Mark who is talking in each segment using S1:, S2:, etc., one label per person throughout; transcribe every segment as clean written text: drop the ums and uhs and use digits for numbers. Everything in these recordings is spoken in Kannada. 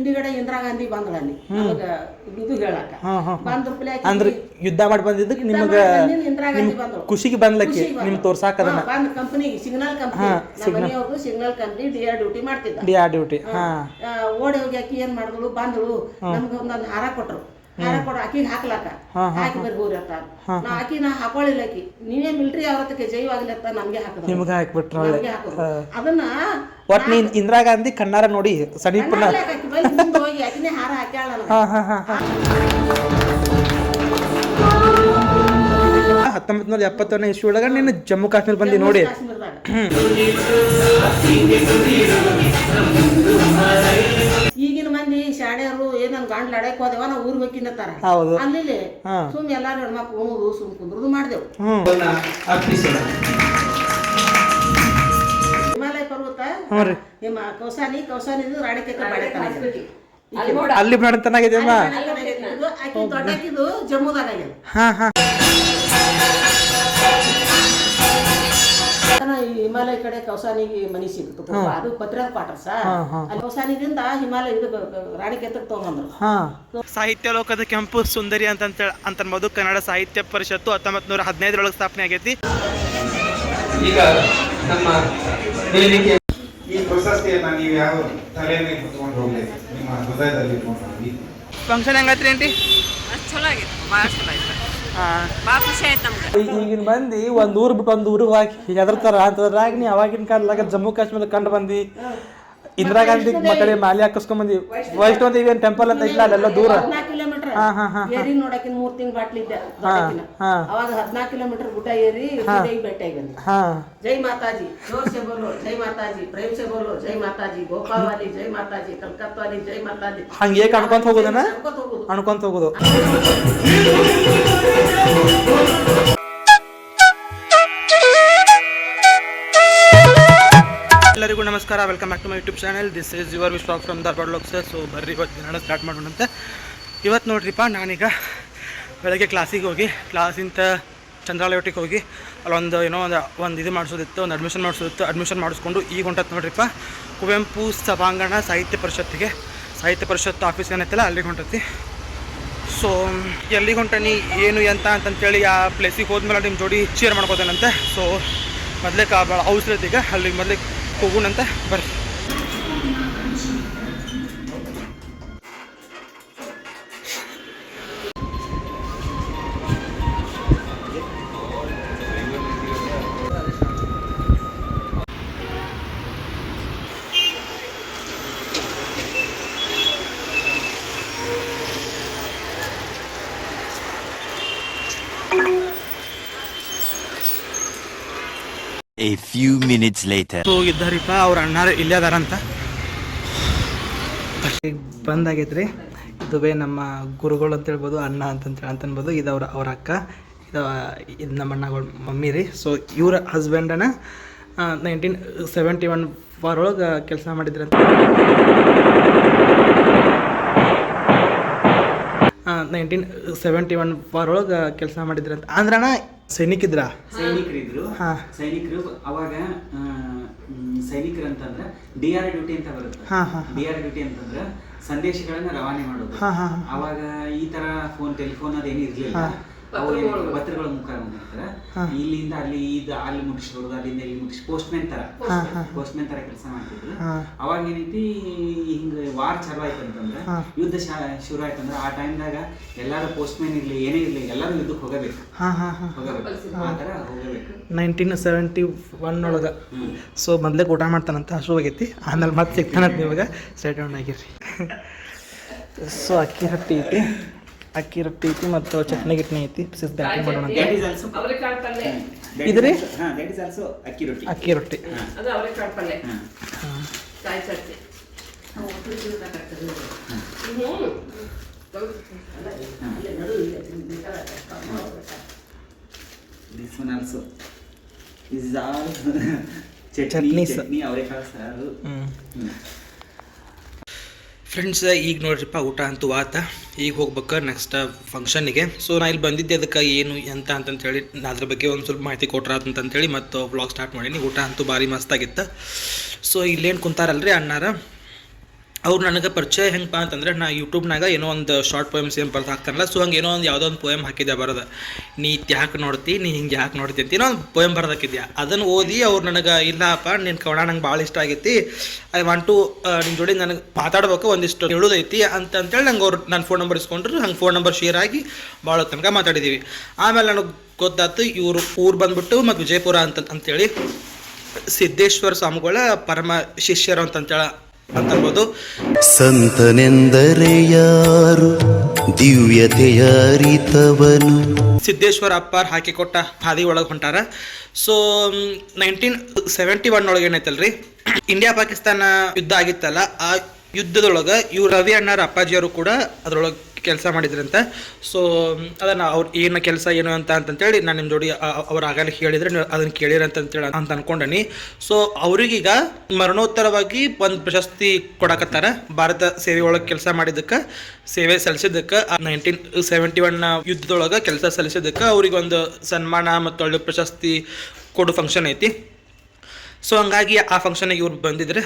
S1: ಹಿಂದಿಗಡೆ ಇಂದಿರಾ ಗಾಂಧಿ ಬಂದ್ರಲ್ಲಿ ಅವಾಗ ಇದು ಹೇಳಕ ಬಂದ್ರಪ್ಲೆ
S2: ಅಂದ್ರೆ ಯುದ್ಧ ಮಾಡಿ ಬಂದಿದ್ದಕ್ಕೆ ನಿಮಗೆ
S1: ಇಂದಿರಾ ಗಾಂಧಿ ಬಂದ್ರು
S2: ಖುಷಿಗೆ ಬಂದ್ಲಕ್ಕೆ ನಿಮ್ ತೋರ್ಸಾಕ ಅದನ್ನ
S1: ಬಂದ್ ಕಂಪನಿಗೆ ಸಿಗ್ನಲ್ ಕಂಪನಿ ನಮ್ಮ ಮನೆಯವರು ಸಿಗ್ನಲ್ ಕಂಪನಿ ಡಿಆರ್ ಡ್ಯೂಟಿ ಮಾಡ್ತಿದ್ದ
S2: ಡಿಆರ್ ಡ್ಯೂಟಿ
S1: ಓಡಿ ಹೋಗಿ ಆಕಿ ಏನ್ ಮಾಡಿದ್ಳು ಬಂದಳು ನಮ್ಗೆ ಒಂದೊಂದು ಹಾರ ಕೊಟ್ರು ಹಾರ ಕೊಡು ಆಕಿಗೆ ಹಾಕ್ಲಾಕ ಹಾಕಿ ಬರ್ರಿ ಹೋಗ್ರಿ ಅಂತ ನಾ ಆಕಿ ನಾ ಹಾಕೊಳ್ಳಿಲ್ಲ ಆಕಿ ನೀವೇ ಮಿಲ್ಟ್ರಿ ಅವ್ರತಕ್ಕೆ ಜೈವಾಗ್ಲಿ ಅಂತ ನಮ್ಗೆ ಹಾಕದ
S2: ನಿಮ್ಗೆ ಹಾಕ್ಬಿಟ್ರು
S1: ಅದನ್ನ
S2: ಒಟ್ ನೀನ್ ಇಂದಿರಾ ಗಾಂಧಿ ಕಣ್ಣಾರ ನೋಡಿ ಸನೀಪನ
S1: ಹೋಗಿ ಆಕಿನೇ ಹಾರ ಹಾಕ್ಯಾಳ
S2: 1971ನೇ ಇಸ್ವಿ ಒಳಗ ನೀನು ಜಮ್ಮು ಕಾಶ್ಮೀರ ಬಂದಿ ನೋಡಿ.
S1: ಈಗಿನ ಮಂದಿ ಶಾಣೆಯವರು ಏನನ್ ಗಂಡ್ಲ ಅಡಕ್ ಹೋದೆವ ನಾವು ಊರ್ ಬೇಕಿನ್ನತ್ತಾರ ಅಲ್ಲಿ ಸುಮ್ ಎಲ್ಲಾರು ಹೆಣ್ಮಕ್ಳು ಉಣುದು ಸುಮ್ ಕುಂದ್ರದು ಮಾಡ್ದೇವು. ಹಿಮಾಲಯ ಪರ್ವತ ಕೌಸಾನಿ ರಾಣಿಕೆತ್ರ
S2: ಅಲ್ಲಿ ಮಾಡತನಾಗಿದೆ
S1: ದೊಡ್ಡಕಿದು ಜಮ್ಮುದಾಗ ಹಿಮಾಲಯ ಕಡೆ ಕೌಸಾನಿಗೆ ಮನಿ ಸಿಕ್ತು ಅದು ಪತ್ರದ ಕ್ವಾರ್ಟರ್ಸ್ ಅಲ್ಲಿ ಕೌಸಾನಿದಿಂದ ಹಿಮಾಲಯ ಇದು ರಾಣಿಕೆತ್ರಕ್ಕೆ ತಗೊಂಡ್ರು.
S2: ಸಾಹಿತ್ಯ ಲೋಕದ ಕೆಂಪು ಸುಂದರಿ ಅಂತನ್ಬೋದು. ಕನ್ನಡ ಸಾಹಿತ್ಯ ಪರಿಷತ್ತು 1915 ಸ್ಥಾಪನೆ ಆಗೈತಿ.
S3: ಈಗ ನಮ್ಮ ಈ ಪ್ರಶಸ್ತಿಯನ್ನ ನೀವು ಯಾವ ತಲೆಯಲ್ಲಿ ಕುತ್ಕೊಂಡು ಹೋಗ್ಲಿ ನಿಮ್ಮ ಹೃದಯದಲ್ಲಿ
S2: ಫಂಕ್ಷನ್ ಹೆಂಗೈತ್ರಿ ಆಂಟಿ?
S4: ಚಲೋ ಆಗಿತ್ತು, ಭಾಳ ಚಲೋ ಆಯ್ತು, ಭಾಳ ಖುಷಿ ಆಯ್ತು ನಮ್ಗೆ.
S2: ಈಗಿನ ಮಂದಿ ಒಂದು ಊರು ಬಿಟ್ಟು ಒಂದು ಊರಿಗೆ ಹೋಗಿ ಹೆದರ್ತಾರ ಅಂತದ್ರಾಗ ನೀ ಅವಾಗಿನ ಕಾಲದಾಗ ಜಮ್ಮು ಕಾಶ್ಮೀರ ಕಂಡು ಬಂದು ಇಂದಿರಾ ಗಾಂಧಿ ಮಕ್ಕಳೇ ಮಾಲಿ ಹಾಕಿಸ್ಕೊಂಡ್ ವೈಷ್ಣೋ ದೇವಿ ಟೆಂಪಲ್ ಅಂತ ಇಲ್ಲ ಅಲ್ಲೆಲ್ಲ ದೂರ
S1: 14 ಕಿಲೋಮೀಟರ್ ಏರಿ ನೋಡಕಿನ 3 ತಿಂಗಳು ಬಾಟ್ಲಿದ್ದೆ ಅವಾಗ 14 ಕಿಲೋಮೀಟರ್ ಗುಡ್ಡ ಏರಿ ಬೆಟ್ಟ ಬಂದೆ. ಜೈ ಮಾತಾಜಿ, ಜೋರ್ ಸೆ ಬೋಲೋ ಜೈ ಮಾತಾಜಿ, ಪ್ರೇಮ್ ಸೆ ಬೋಲೋ ಜೈ ಮಾತಾಜಿ, ಗೋಪಾಲ್ ವಾಲಿ ಜೈ ಮಾತಾಜಿ, ಕಲ್ಕತ್ತಾ ವಾಲಿ ಜೈ ಮಾತಾಜಿ.
S2: ಹಂಗೆ ಅನ್ಕೊಂತ ಹೋಗೋದನ ಅನ್ಕೊಂತ ಹೋಗೋದು. ಎಲ್ಲರಿಗೂ ನಮಸ್ಕಾರ, welcome back to my YouTube channel. This is your Vishwak from Dharwad vlogs. So ಬರ್ರಿ ಇವತ್ತು ದಿನ ಸ್ಟಾರ್ಟ್ ಮಾಡೋಣಂತೆ. ಇವತ್ತು ನೋಡ್ರಿಪ್ಪ, ನಾನೀಗ ಬೆಳಗ್ಗೆ ಕ್ಲಾಸಿಗೆ ಹೋಗಿ ಕ್ಲಾಸಿಂದ ಚಂದ್ರಾಲಯೋಟಿಗೆ ಹೋಗಿ ಅಲ್ಲೊಂದು ಒಂದು ಇದು ಮಾಡಿಸೋದಿತ್ತು, ಒಂದು ಅಡ್ಮಿಷನ್ ಮಾಡಿಸ್ಕೊಂಡು ಈಗ ಹೊಂಟತ್ತು ನೋಡ್ರಿಪ್ಪ ಕುವೆಂಪು ಸಭಾಂಗಣ ಸಾಹಿತ್ಯ ಪರಿಷತ್ತು ಆಫೀಸ್ ಏನೈತಲ್ಲ ಅಲ್ಲಿಗೆ ಹೊಂಟತಿ. ಸೊ ಎಲ್ಲಿಗೆ ಹೊಂಟನಿ ಏನು ಎಂತ ಅಂತಂತೇಳಿ ಆ ಪ್ಲೇಸಿಗೆ ಹೋದ್ಮೇಲೆ ನಿಮ್ಮ ಜೋಡಿ ಚೇರ್ ಮಾಡ್ಕೋತೇನಂತೆ. ಸೊ ಮೊದಲೇ ಭಾಳ ಅವಸರ ಐತಿ, ಈಗ ಅಲ್ಲಿಗೆ ಮೊದಲೇ ಹೋಗೋಣಂತೆ ಬರ್ರಿ.
S5: A few minutes later.
S2: ಹೋಗಿದ್ದಾರಿಪ್ಪ ಅವ್ರ ಅಣ್ಣಾರು ಇಲ್ಲೇ ಅದಾರಂತ. ಬಂದಾಗೈತ್ರಿ. ಇದುವೇ ನಮ್ಮ ಗುರುಗಳು ಅಂತ ಹೇಳ್ಬೋದು, ಅಣ್ಣ ಅಂತನ್ಬೋದು. ಇದು ಅವ್ರ ಅಕ್ಕ, ಇದು ನಮ್ಮ ಅಣ್ಣಗಳ ಮಮ್ಮಿ ರೀ. ಸೊ ಇವ್ರ ಹಸ್ಬೆಂಡನ 1971 ಒಳಗೆ ಕೆಲಸ ಮಾಡಿದ್ರಂತ. 1971 ಒಳಗೆ ಕೆಲಸ ಮಾಡಿದ್ರಂತ. ಅಂದ್ರಣ್ಣ ಸೈನಿಕರಿದ್ರು.
S6: ಅವಾಗ ಸೈನಿಕರು ಅಂತಂದ್ರೆ ಡಿಆರ್ ಡ್ಯೂಟಿ ಅಂತ ಬರುತ್ತೆ. ಡಿಆರ್ ಡ್ಯೂಟಿ ಅಂತಂದ್ರೆ ಸಂದೇಶಗಳನ್ನ ರವಾನೆ ಮಾಡೋದು. ಅವಾಗ ಈ ತರ ಟೆಲಿಫೋನ್ ಅದೇನು ಇರ್ಲಿಲ್ಲ. ಪತ್ರಗಳ ಮುಖಾಂತರ ಇಲ್ಲಿಂದ ಅಲ್ಲಿ ಮುಟ್ಟಿಸ್ಬಾರ್ದು, ಅಲ್ಲಿಂದ ಇಲ್ಲಿ ಮುಟ್ಟಿಸ್ ಪೋಸ್ಟ್ಮೆನ್ ತರ ಕೆಲಸ ಮಾಡ್ತಿದ್ರು. ಅವಾಗ ಏನೈತಿ, ಹಿಂಗ ವಾರ್ ಚಾಲು ಆಯ್ತು ಅಂತಂದ್ರೆ, ಯುದ್ಧ ಶುರು ಆಯ್ತಂದ್ರೆ ಆ ಟೈಮ್ದಾಗ ಎಲ್ಲಾರು ಪೋಸ್ಟ್ಮೆನ್ ಇರ್ಲಿ ಏನೇ ಇರ್ಲಿ ಎಲ್ಲಾರು ಯುದ್ಧಕ್ಕೆ ಹೋಗಬೇಕು. ಆ ತರ ಹೋಗಬೇಕು
S2: 1971 ಒಳಗ. ಸೊ ಮೊದ್ಲೇ ಊಟ ಮಾಡ್ತಾನಂತ, ಹಸು ಆಗೈತಿ. ಆಮೇಲೆ ಮತ್ತೆ ಸಿಗ್ತಾನಂತ ಇವಾಗ ಸ್ಟ್ರೈಟ್ ರೌಂಡ್ ಆಗಿರ್ರಿ. ಸೊ ಅಕ್ಕಿ ರೊಟ್ಟಿ ಐತಿ ಮತ್ತು ಚಟ್ನಿ ಐತಿ. ಬ್ಯಾಟಿಂಗ್ ಮಾಡೋಣ ಅಂತ ಇದ್ರಿ. ಅಕ್ಕಿ ರೊಟ್ಟಿ ಚಟ್ನಿ
S6: ಅವರೆಕಾಳು ಸಾರು.
S2: ಫ್ರೆಂಡ್ಸ್, ಈಗ ನೋಡ್ರಿಪ್ಪ ಊಟ ಅಂತೂ ಆತ. ಈಗ ಹೋಗ್ಬೇಕು ನೆಕ್ಸ್ಟ್ ಫಂಕ್ಷನ್ನಿಗೆ. ಸೊ ನಾ ಇಲ್ಲಿ ಬಂದಿದ್ದೆ ಅದಕ್ಕೆ ಏನು ಎಂತ ಅಂತಂತೇಳಿ ಅದ್ರ ಬಗ್ಗೆ ಒಂದು ಸ್ವಲ್ಪ ಮಾಹಿತಿ ಕೊಟ್ರಾತಂತೇಳಿ ಮತ್ತು ವ್ಲಾಗ್ ಸ್ಟಾರ್ಟ್ ಮಾಡೀನಿ. ಊಟ ಅಂತೂ ಭಾರಿ ಮಸ್ತಾಗಿತ್ತು. ಸೊ ಇಲ್ಲೇನು ಕುಂತಾರಲ್ರಿ ಅಣ್ಣಾರ, ಅವ್ರು ನನಗೆ ಪರಿಚಯ ಹೆಂಗಪ್ಪ ಅಂತಂದ್ರೆ ನಾ ಯೂಟ್ಯೂಬ್ನಾಗ ಏನೋ ಒಂದು ಶಾರ್ಟ್ ಪೋಯಮ್ಸ್ ಏನು ಬರ್ದು ಹಾಕ್ತಾರಲ್ಲ, ಸೊ ಹಂಗೆ ಏನೋ ಒಂದು ಯಾವುದೋ ಒಂದು ಪೋಯಮ್ ಹಾಕಿದ್ದೆ ಬರೋದು, ನೀ ಯಾಕೆ ನೋಡ್ತಿ, ನೀ ಹಿಂಗೆ ಯಾಕೆ ನೋಡ್ತಿ ಅಂತ ಏನೋ ಒಂದು ಪೋಯಮ್ ಬರ್ದು ಹಾಕಿದ್ಯಾ. ಅದನ್ನು ಓದಿ ಅವ್ರು ನನಗೆ ಇಲ್ಲಪ್ಪ ನಿನ್ನ ಕನ್ನಡ ನಂಗೆ ಭಾಳ ಇಷ್ಟ ಆಗೈತಿ, ಐ ವಾಂಟ್ ಟು ನಿಮ್ಮ ಜೋಡಿ ನನಗೆ ಮಾತಾಡ್ಬೇಕು, ಒಂದಿಷ್ಟು ಹೇಳೋದೈತಿ ಅಂತೇಳಿ ನಂಗೆ ಅವ್ರು ನನ್ನ ಫೋನ್ ನಂಬರ್ ಇಸ್ಕೊಂಡ್ರು. ಹಂಗೆ ಫೋನ್ ನಂಬರ್ ಶೇರ್ ಆಗಿ ಭಾಳ ತನಕ ಮಾತಾಡಿದ್ದೀವಿ. ಆಮೇಲೆ ನನಗೆ ಗೊತ್ತಾಯ್ತು ಇವರು ಊರು ಬಂದ್ಬಿಟ್ಟು ಮತ್ತು ವಿಜಯಪುರ ಅಂತೇಳಿ ಸಿದ್ದೇಶ್ವರ ಸ್ವಾಮಿಗಳ ಪರಮ ಶಿಷ್ಯರು ಅಂತೇಳಿ ಅಂತರ್ಬೋದು.
S7: ಸಂತನೆಂದರೆ ಯಾರು ದಿವ್ಯತೆಯ ಅರಿತವನು.
S2: ಸಿದ್ದೇಶ್ವರ ಅಪ್ಪಾರ್ ಹಾಕಿಕೊಟ್ಟ ಹಾದಿ ಒಳಗೆ ಹೊಂಟಾರ. ಸೊ 1971 ಒಳಗೆ ಏನೈತಲ್ರಿ, ಇಂಡಿಯಾ ಪಾಕಿಸ್ತಾನ ಯುದ್ಧ ಆಗಿತ್ತಲ್ಲ, ಆ ಯುದ್ಧದೊಳಗೆ ಇವ್ರು ರವಿ ಅಣ್ಣಾರ ಅಪ್ಪಾಜಿಯವರು ಕೂಡ ಅದರೊಳಗೆ ಕೆಲಸ ಮಾಡಿದ್ರಂತ. ಸೊ ಅದನ್ನು ಅವ್ರು ಏನು ಕೆಲಸ ಏನು ಅಂತಂತೇಳಿ ನಾನು ನಿಮ್ಮ ಜೋಡಿ ಅವ್ರು ಆಗಲೇ ಹೇಳಿದ್ರೆ ಅದನ್ನು ಕೇಳಿರಂತೇಳಿ ಅಂತ ಅನ್ಕೊಂಡನಿ. ಸೊ ಅವ್ರಿಗೀಗ ಮರಣೋತ್ತರವಾಗಿ ಒಂದು ಪ್ರಶಸ್ತಿ ಕೊಡಕತ್ತಾರ. ಭಾರತ ಸೇವೆ ಒಳಗೆ ಕೆಲಸ ಮಾಡಿದ್ದಕ್ಕೆ, ಸೇವೆ ಸಲ್ಲಿಸಿದ್ದಕ್ಕೆ, 1971 ಯುದ್ಧದೊಳಗೆ ಕೆಲಸ ಸಲ್ಲಿಸಿದ್ದಕ್ಕೆ ಅವ್ರಿಗೆ ಒಂದು ಸನ್ಮಾನ ಮತ್ತು ಒಳ್ಳೆ ಪ್ರಶಸ್ತಿ ಕೊಡೋ ಫಂಕ್ಷನ್ ಐತಿ. ಸೊ ಹಂಗಾಗಿ ಆ ಫಂಕ್ಷನಿಗೆ ಇವ್ರು ಬಂದಿದ್ರೆ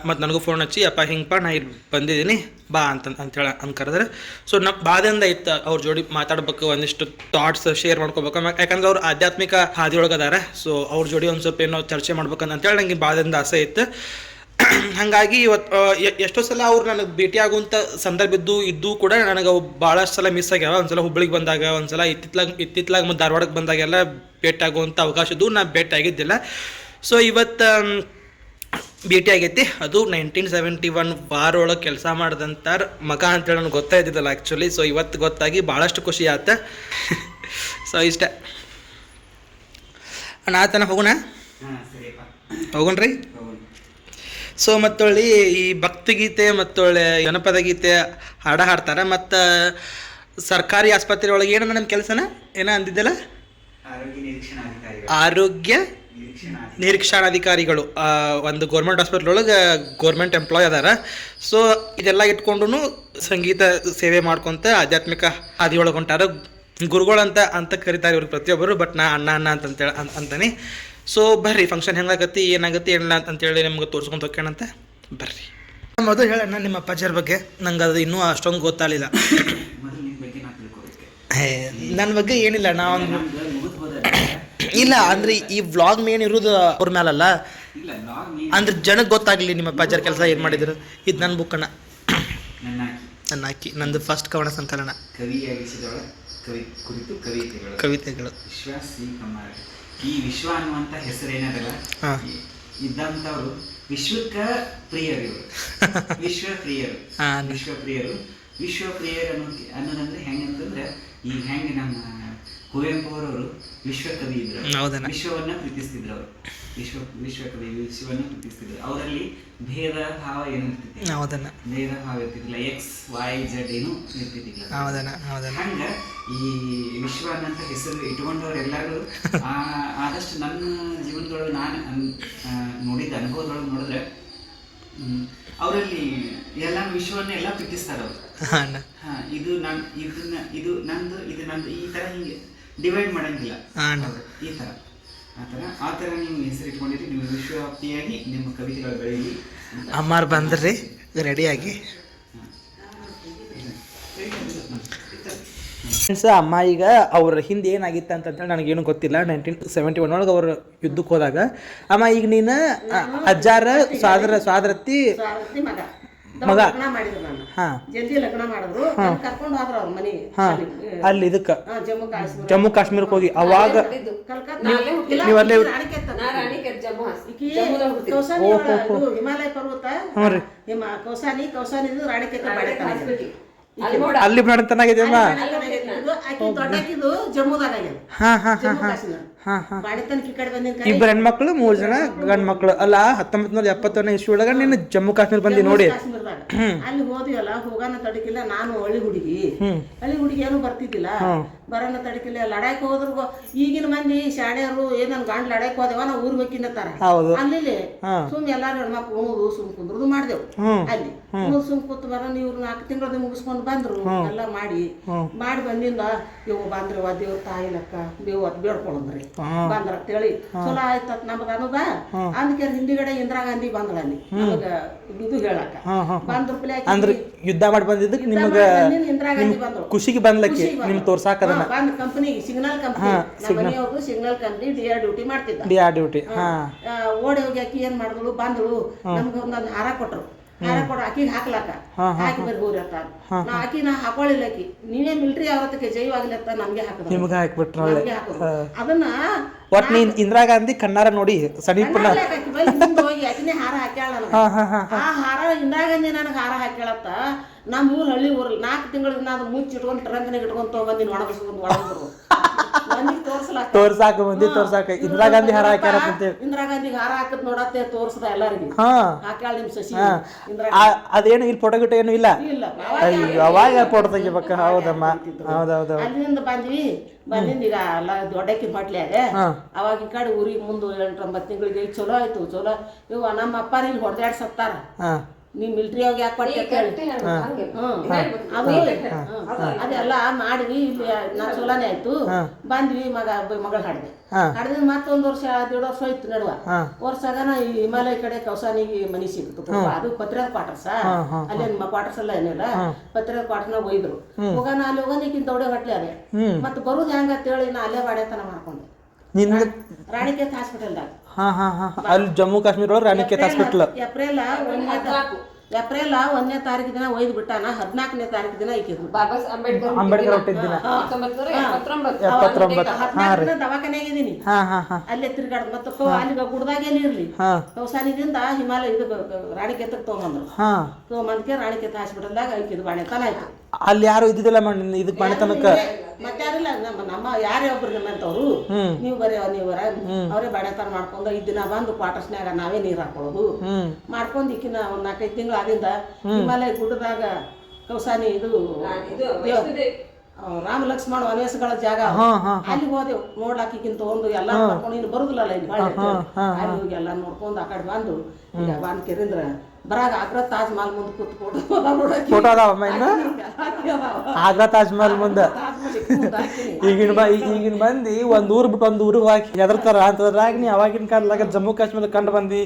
S2: ಮತ್ತು ನನಗೂ ಫೋನ್ ಹಚ್ಚಿ ಅಪ್ಪ ಹಿಂಗಪ್ಪ ನಾ ಇಲ್ಲಿ ಬಂದಿದ್ದೀನಿ ಬಾ ಅಂತೇಳಿ ಕರೆದ್ರೆ. ಸೊ ಬಾದಿಂದ ಇತ್ತು ಅವ್ರ ಜೋಡಿ ಮಾತಾಡ್ಬೇಕು, ಒಂದಿಷ್ಟು ಥಾಟ್ಸ್ ಶೇರ್ ಮಾಡ್ಕೋಬೇಕು, ಯಾಕಂದ್ರೆ ಅವ್ರು ಆಧ್ಯಾತ್ಮಿಕ ಹಾದಿಯೊಳಗೆ ಅದಾರ. ಸೊ ಅವ್ರ ಜೋಡಿ ಒಂದು ಸ್ವಲ್ಪ ಏನೋ ಚರ್ಚೆ ಮಾಡ್ಬೇಕಂತೇಳಿ ನನಗೆ ಬಾದಿಂದ ಆಸೆ ಇತ್ತು. ಹಾಗಾಗಿ ಇವತ್ತು ಎಷ್ಟೋ ಸಲ ಅವ್ರು ನನಗೆ ಭೇಟಿ ಆಗುವಂಥ ಸಂದರ್ಭ ಇದ್ದು ಕೂಡ ನನಗೆ ಭಾಳಷ್ಟು ಸಲ ಮಿಸ್ ಆಗ್ಯಾವ. ಒಂದ್ಸಲ ಹುಬ್ಳಿಗೆ ಬಂದಾಗ, ಒಂದ್ಸಲ ಇತ್ತಿತ್ಲಾಗ ಮತ್ತು ಧಾರವಾಡಕ್ಕೆ ಬಂದಾಗೆಲ್ಲ ಭೇಟಿ ಆಗುವಂಥ ಅವಕಾಶ ಇದ್ದು, ನಾ ಭೇಟಿ ಆಗಿದ್ದಿಲ್ಲ. ಸೊ ಇವತ್ತು ಭೇಟಿ ಆಗೈತಿ. ಅದು 1971 ವಾರ ಒಳಗೆ ಕೆಲಸ ಮಾಡಿದಂಥ ಮಗ ಅಂತೇಳಿ ನನಗೆ ಗೊತ್ತಾಯ್ತಿದ್ದಲ್ಲ ಆ್ಯಕ್ಚುಲಿ. ಸೊ ಇವತ್ತು ಗೊತ್ತಾಗಿ ಭಾಳಷ್ಟು ಖುಷಿ ಆಯ್ತು. ಸೊ ಇಷ್ಟ ಅಣ್ಣ ಆತನ ಹೋಗೋಣ, ಹೋಗೋಣ್ರಿ. ಸೊ ಮತ್ತೊಳ್ಳಿ ಈ ಭಕ್ತಿಗೀತೆ ಮತ್ತೊಳ್ಳೆ ಜನಪದ ಗೀತೆ ಹಾಡ್ತಾರೆ. ಮತ್ತು ಸರ್ಕಾರಿ ಆಸ್ಪತ್ರೆ ಒಳಗೆ ಏನನ್ನ ನಮ್ಮ ಕೆಲಸನ ಅಂದಿದ್ದಲ್ಲ, ಆರೋಗ್ಯ ನಿರೀಕ್ಷಣಾಧಿಕಾರಿಗಳು. ಒಂದು ಗೌರ್ಮೆಂಟ್ ಹಾಸ್ಪಿಟ್ಲ್ ಒಳಗೆ ಗೌರ್ಮೆಂಟ್ ಎಂಪ್ಲಾಯ್ ಅದಾರ. ಸೊ ಇದೆಲ್ಲ ಇಟ್ಕೊಂಡು ಸಂಗೀತ ಸೇವೆ ಮಾಡ್ಕೊತ ಆಧ್ಯಾತ್ಮಿಕ ಹಾದಿಯೊಳಗೆ ಹೊಂಟಾರ. ಗುರುಗಳಂತ ಕರೀತಾರೆ ಇವ್ರಿಗೆ ಪ್ರತಿಯೊಬ್ಬರು, ಬಟ್ ನಾ ಅಣ್ಣ ಅಂತೇಳಿ ಅಂತಾನೆ. ಸೊ ಬರ್ರಿ ಫಂಕ್ಷನ್ ಹೆಂಗಾಗತ್ತಿ ಏನಾಗತ್ತೆ ಏನಿಲ್ಲ ಅಂತೇಳಿ ನಿಮ್ಗೆ ತೋರಿಸ್ಕೊಂಡು ಹೋಗ್ಯಾನಂತ ಬರ್ರಿ. ಮೊದಲು ಹೇಳಣ್ಣ ನಿಮ್ಮ ಅಪ್ಪಾಜಿಯವ್ರ ಬಗ್ಗೆ, ನಂಗೆ ಅದು ಇನ್ನೂ ಅಷ್ಟೊಂದು ಗೊತ್ತಾಗಲಿಲ್ಲ. ನನ್ನ ಬಗ್ಗೆ ಏನಿಲ್ಲ, ನಾವೊಂದು ಇಲ್ಲ ಅಂದ್ರೆ ಈ ವ್ಲಾಗ್ ಮೇನ್ ಇರೋದು ಅವ್ರ ಮೇಲಲ್ಲ, ಅಂದ್ರೆ ಜನಕ್ಕೆ ಗೊತ್ತಾಗಲಿ ನಿಮ್ಮ ಅಪ್ಪಾಜಿಯವ್ರ ಕೆಲಸ ಏನು ಮಾಡಿದ್ರು. ಇದು ನನ್ನ ಬುಕ್ಕಣ್ಣ, ನನ್ನ ಹಾಕಿ ನಂದು ಫಸ್ಟ್ ಕವನ ಸಂಕಲನ, ಕವಿತೆಗಳು.
S6: ಈ ವಿಶ್ವ ಅನ್ನುವಂಥ ಹೆಸರೇನದಲ್ಲ, ಇದ್ದಂಥವ್ರು ವಿಶ್ವಕ್ಕ ಪ್ರಿಯರು, ಇವರು ವಿಶ್ವಪ್ರಿಯರು. ಅನ್ನೋದಂದ್ರೆ ಹೆಂಗಂತಂದ್ರೆ, ಈಗ ಹೆಂಗೆ ನಮ್ಮ ಕುವೆಂಪು ಅವರವರು ವಿಶ್ವಕವಿ ಇದ್ರು, ವಿಶ್ವವನ್ನ ಪ್ರೀತಿಸ್ತಿದ್ರು. ಅವರು ವಿಶ್ವಕವಿ ವಿಶ್ವವನ್ನು ಪ್ರೀತಿಸ್ತಿದ್ರು. ಅವರಲ್ಲಿ ಭೇದ ಭಾವ ಏನು ಇರ್ತಿದ್ದಿಲ್ಲ, ಭೇದ ಭಾವ ಇರ್ತಿದ್ದಿಲ್ಲ, XYZ ಏನು ಇರ್ತಿದ್ದಿಲ್ಲ. ಹಂಗ ಈ ವಿಶ್ವ ಅನ್ನಂತ ಹೆಸರು ಇಟ್ಕೊಂಡವ್ರೆಲ್ಲರೂ ಆದಷ್ಟು ನನ್ನ ಜೀವನದೊಳಗೆ ನಾನು ನೋಡಿದ ಅನುಭವದೊಳಗೆ ನೋಡಿದ್ರೆ ಅವರಲ್ಲಿ ಎಲ್ಲ ವಿಶ್ವವನ್ನ ಎಲ್ಲ ಪ್ರೀತಿಸ್ತಾರ ಅವರು. ಇದು ನಂದು ಈ ತರ ಹಿಂಗೆ ಡಿವೈಡ್ ಮಾಡಂಗಿಲ್ಲ, ಈ ತರ ಆ ಥರ ನೀವು ಹೆಸರು ಇಟ್ಕೊಂಡಿರಿ. ನೀವು ವಿಶ್ವವ್ಯಾಪಿಯಾಗಿ ನಿಮ್ಮ ಕವಿತೆಗಳು ಬೆಳೀಲಿ.
S2: ಅಮ್ಮಾರು ಬಂದ್ರಿ ರೆಡಿಯಾಗಿ. ಅಮ್ಮ ಈಗ ಅವ್ರ ಹಿಂದೆ ಏನಾಗಿತ್ತು ಅಂತಂತೇಳಿ ನನಗೇನು ಗೊತ್ತಿಲ್ಲ. 1971 ಒಳಗೆ ಅವ್ರು ಯುದ್ಧಕ್ಕೆ ಹೋದಾಗ, ಅಮ್ಮ ಈಗ ನೀನು ಅಜ್ಜಾರ ಸ್ವಾದರತ್ತಿ ಮಗ
S1: ಜಲ್ದಿ ಲಗ್ನ ಮಾಡಿದ್ರು, ಕರ್ಕೊಂಡು ಹೋದ್ರ ಅವ್ರ ಮನೆ
S2: ಅಲ್ಲಿ ಇದಕ್ಕೆ ಜಮ್ಮು ಕಾಶ್ಮೀರಕ್ಕೆ ಹೋಗಿ. ಅವಾಗ
S1: ಹಿಮಾಲಯ ಪರ್ವತ ಕೌಸಾನಿ ರಾಣಿಕೆತ್ತ
S2: ಅಲ್ಲಿ ಮಾಡ್ತಾನಾಗಿದೆ ಅಮ್ಮ.
S1: ದೊಡ್ಡಕಿದು ಜಮ್ಮುದಾಗ
S2: ಇಬ್ಬರು ಹೆಣ್ಮಕ್ಳು 3 ಜನ ಗಂಡ್ ಮಕ್ಳು. ಅಲ್ಲ 1971 ಇಸ್ವಿ ಒಳಗ ನೀನು ಜಮ್ಮು ಕಾಶ್ಮೀರ ಬಂದಿ ನೋಡಿ.
S1: ಅಲ್ಲಿ ಹೋದಿವಲ್ಲ, ಹೋಗಾನ ತಡಕಿಲ್ಲ. ನಾನು ಹಳ್ಳಿ ಹುಡುಗಿ ಏನು ಬರ್ತಿದ್ದಿಲ್ಲ, ಬರೋಣ ತಡಕಿಲ್ಲ. ಲಡಾಕ್ ಹೋದ್ರು ಈಗಿನ ಮಂದಿ ಶಾಣೆಯರು ಏನನ್ ಗಂಡ್ ಲಡಾಕ್ ಹೋದೆವ ನಾವು ಊರ್ ಬೇಕಿನ್ನತ್ತಾರ. ಅಲ್ಲಿ ಸುಮ್ ಎಲ್ಲಾರು ಹೆಣ್ಮಕ್ಳು ಉಣುದು ಸುಮ್ ಕುಂದ್ರದು ಮಾಡ್ದೇವು. ಅಲ್ಲಿ ಸುಮ್ ಕೂತ್ ಬರೋಣ. ಇವ್ರು 4 ತಿಂಗಳದ ಮುಗಿಸ್ಕೊಂಡು ಬಂದ್ರು, ಎಲ್ಲ ಮಾಡಿ ಬಂದಿಂದ ಇವು ಬಂದ್ರವ ದೇವ್ರ ತಾಯಿ ಲೆಕ್ಕ ಬೇವು ಬೇಡ್ಕೊಂಡ್ರಿ. ಬಂದ್ರ ಅಂತೇಳಿ ಚಲೋ ಆಯ್ತ ನಮ್ದು ಅನ್ನೋದ ಅದಕ್ಕೆ ಹಿಂದಿಗಡೆ ಇಂದಿರಾ ಗಾಂಧಿ ಬಂದ್ರ ಅಲ್ಲಿ ನಮಗ ಇದು ಹೇಳಕ್ಕ ಬಂದ್ರ
S2: ಅಂದ್ರೆ ಯುದ್ಧ ಮಾಡಿ ಬಂದಿದ್ದಕ್ಕೆ ನಿಮ್ಗೆ
S1: ಇಂದಿರಾ ಗಾಂಧಿ ಬಂದ್ರು
S2: ಖುಷಿಗೆ ಬಂದ್ಲಕ್ಕಿ ನಿಮ್ ತೋರ್ಸಾಕ ಅದನ್ನ
S1: ಬಂದ್ ಕಂಪನಿ ಸಿಗ್ನಲ್ ಕಂಪನಿ ನಮ್ಮ ಮನೆಯವ್ರದ್ದು ಸಿಗ್ನಲ್ ಕಂಪನಿ ಡಿಆರ್ ಡ್ಯೂಟಿ ಮಾಡ್ತಿದ್ದ
S2: ಡಿಆರ್ ಡ್ಯೂಟಿ
S1: ಓಡಿ ಹೋಗಿ ಆಕಿ ಏನ್ ಮಾಡಿದ್ಳು ಬಂದಳು ನಮ್ಗೆ ಒಂದೊಂದು ಹಾರ ಕೊಟ್ರು ಹಾರ ಕೊಡು ಆಕಿಗೆ ಹಾಕ್ಲಾಕ ಹಾಕಿ ಬರ್ರಿ ಹೋಗ್ರಿ ಅಂತ ನಾ ಆಕಿನ ಹಾಕೊಳ್ಳಿಲ್ಲ ಆಕಿ ನೀವೇ ಮಿಲ್ಟ್ರಿ ಅವ್ರತಕ್ಕೆ ಜೈವಾಗ್ಲಿ ಅಂತ ನಮ್ಗೆ ಹಾಕದ
S2: ನಿಮ್ಗೆ ಹಾಕ್ಬಿಟ್ರ
S1: ಅದನ್ನ
S2: ಒಟ್ ನೀನ್ ಇಂದಿರಾ ಗಾಂಧಿ ಕಣ್ಣಾರ ನೋಡಿ ಸಡೀಪನ್ನ
S1: ಹೋಗಿ ಆಕಿನೇ ಹಾರ ಹಾಕ್ಯಾಳ ಆ ಹಾರ ಇಂದಿರಾ ಗಾಂಧಿ ನನಗೆ ಹಾರ ಹಾಕ್ಯಾಳತ್ತ ನಮ್ಮ ಊರ್ ಹಳ್ಳಿ ಊರಲ್ಲಿ 4 ತಿಂಗಳಿಗೆ ನಾನು ಮುಚ್ಚಿಟ್ಕೊಂಡು ಟ್ರಂಕ್ನಾಗ ಇಟ್ಕೊಂಡು ತಗೊಂಬಂದಿನಿ ಒಣಗಿಸ್ಕೊಂಡು ಒಳಗಿದ್ರು
S2: ತೋರ್ಸಾಕ ಮಂದಿ ತೋರ್ಸಾಕ ಇಂದಿರಾ ಗಾಂಧಿ ಹಾರ ಹಾಕ್ಯಾರ
S1: ಇಂದಿರಾ ಗಾಂಧಿಗೆ ಹಾರ ಹಾಕದ್ ನೋಡತ್ತೆ ತೋರ್ಸದ ಎಲ್ಲರಿಗೂ ಹಾಕ್ಯಾಳ ನಿಮ್ ಸಸಿ
S2: ಅದೇನು ಇಲ್ಲಿ ಫೋಟೋ ಗಿಟೋ ಏನು ಇಲ್ಲ ಅವಾಗ ಫೋಟೋ ತೆಗಿಬೇಕ ಹೌದಮ್ಮ ಹೌದೌದು
S1: ಅಲ್ಲಿಂದ ಬಂದಿದ್ ಈಗ ಎಲ್ಲ ದೊಡ್ಡಕ್ಕಿನ ಹೊಟ್ಲ್ಯಾಗ ಅವಾಗ ಈ ಕಡೆ ಊರಿಗೆ ಮುಂದೆ 8-9 ತಿಂಗಳಿಗೆ ಚಲೋ ಆಯ್ತು ಚಲೋ ಇವ ನಮ್ಮ ಅಪ್ಪಾರ ಇಲ್ಲಿ ಹೊಡೆದಾಡ್ ಸತ್ತಾರ ನೀ ಮಿಲ್ಟ್ರಿ ಹೋಗಿ ಯಾಕೆ ಕೊಡ್ತಿ ಅದೆಲ್ಲ ಮಾಡಿದ್ವಿ ನಾ ಚಲೋನೇ ಆಯ್ತು ಬಂದ್ವಿ ಮಗಳು ಹಾಡ್ದೆ ಹಾಡಿದ್ರೆ ಮತ್ತೊಂದು ವರ್ಷ 1.5 ವರ್ಷ ಹೋಯ್ತು ನಡುವ ವರ್ಷಾಗನ ಈ ಹಿಮಾಲಯ ಕಡೆ ಕೌಸಾನಿಗೆ ಮನಿ ಸಿಕ್ತು ಅದು ಪತ್ರದ ಕ್ವಾರ್ಟರ್ಸ ಅಲ್ಲೇನ್ ಕ್ವಾರ್ಟರ್ಸ್ ಎಲ್ಲ ಏನಿಲ್ಲ ಪತ್ರದ ಕ್ವಾರ್ಟರ್ನ ಒಯ್ದ್ರು ಹೋಗೋಣ ಅಲ್ಲಿ ಹೋಗೋನಿಕ್ಕಿಂತ ದೊಡ್ಡ ಹೊಟ್ಲೆ ಅದೇ ಮತ್ತೆ ಬರುದು ಹೆಂಗ ಅಂತೇಳಿ ನಾ ಅಲ್ಲೇ ಬಾಡೆತನ ಮಾಡ್ಕೊಂಡೆ ರಾಣಿಕೇತ್ ಹಾಸ್ಪಿಟಲ್ದಾಗ
S2: ಅಲ್ಲಿ ಜಮ್ಮು ಕಾಶ್ಮೀರ ಒಳಗೆ ರಾಣಿಕೇತ್ ಹಾಸ್ಪಿಟಲ್
S1: ಏಪ್ರಿಲ್ 1ನೇ ತಾರೀಕು ದಿನ ಒಯ್ದು ಬಿಟ್ಟಾನ 14ನೇ ತಾರೀಕು ದಿನ ಐಕಿದ್ರು
S2: ಅಂಬೇಡ್ಕರ್ ಹುಟ್ಟಿದ ದಿನ
S1: 14 ದವಾಖಾನೆಗೆ ಇದೀನಿ ಅಲ್ಲೇ ತಿರ್ಗಾಡ್ ಮತ್ತೆ ಅಲ್ಲಿಗ ಗುಡ್ದಾಗೇಲಿ ಇರ್ಲಿ ಕೌಸಾನಿದಿಂದ ಹಿಮಾಲಯ ಇದು ರಾಣಿಕೇತಕ್ಕೆ ತಗೊಂಬಂದ್ಕೆ ರಾಣಿಕೇತ ಹಾಸ್ಪಿಟಲ್ದಾಗ ಐಕಿದ್ ಬಾಣೆತನ ಆಯ್ತು
S2: ಅಲ್ಲಿ ಯಾರು ಇದ್ದಿದ್ದಿಲ್ಲ ಇದಕ್ ಬಾಣೆತನಕ್ಕ
S1: ಮತ್ತೆ ಯಾರಿಲ್ಲ ನಮ್ಮ ಯಾರೇ ಒಬ್ರು ನಮ್ಮಂತವ್ರು ನೀವು ಬರೀ ಅವರೇ ಬಾಣೆತನ ಮಾಡ್ಕೊಂಡು 5 ದಿನ ಬಂದು ಕ್ವಾರ್ಟರ್ಸ್ನಾಗ ನಾವೇ ನೀರ್ ಹಾಕೊಳ್ಳೋದು ಮಾಡ್ಕೊಂಡ್ ಈಕಿನ ಒಂದ್ 4-5 ತಿಂಗಳು ಆದಿಂದ ಹಿಮಾಲಯ ಗುಡ್ಡದಾಗ ಕೌಸಾನಿ ಇದು ರಾಮ ಲಕ್ಷ್ಮಣ ವನವಾಸಗಳ ಜಾಗ ಅಲ್ಲಿ ಹೋದೆವು ನೋಡ್ಲಾಕಿಕ್ಕಿಂತ ಒಂದು ಎಲ್ಲಾ ಮಾಡ್ಕೊಂಡು ಇನ್ನು ಬರುದಿಲ್ಲ ಇಲ್ಲಿ ಅಲ್ಲಿ ಹೋಗಿ ಎಲ್ಲಾ ನೋಡ್ಕೊಂಡು ಆ ಕಡೆ ಬಂದು ಈಗ ಬಂದ್ ಕೆರಿಂದ್ರ ಬರಾಗ ಆಗ್ರಾ ತಾಜ್ ಮಹಲ್ ಮುಂದೆ ಕೂತ್ಕೊಂಡು
S2: ಫೋಟೋ ಅದಾವಮ್ಮ ಇನ್ನು ಆಗ್ರಾ ತಾಜ್ ಮಹಲ್ ಮುಂದೆ ಈಗಿನ ಮಂದಿ ಒಂದ್ ಊರ್ ಬಿಟ್ಟು ಒಂದ್ ಊರಿಗೆ ಹಾಕಿ ಹೆದರ್ತಾರ ಅಂತದ್ರಾಗ ನೀ ಅವಾಗಿನ ಕಾಲದಾಗ ಜಮ್ಮು ಕಾಶ್ಮೀರ ಕಂಡು ಬಂದಿ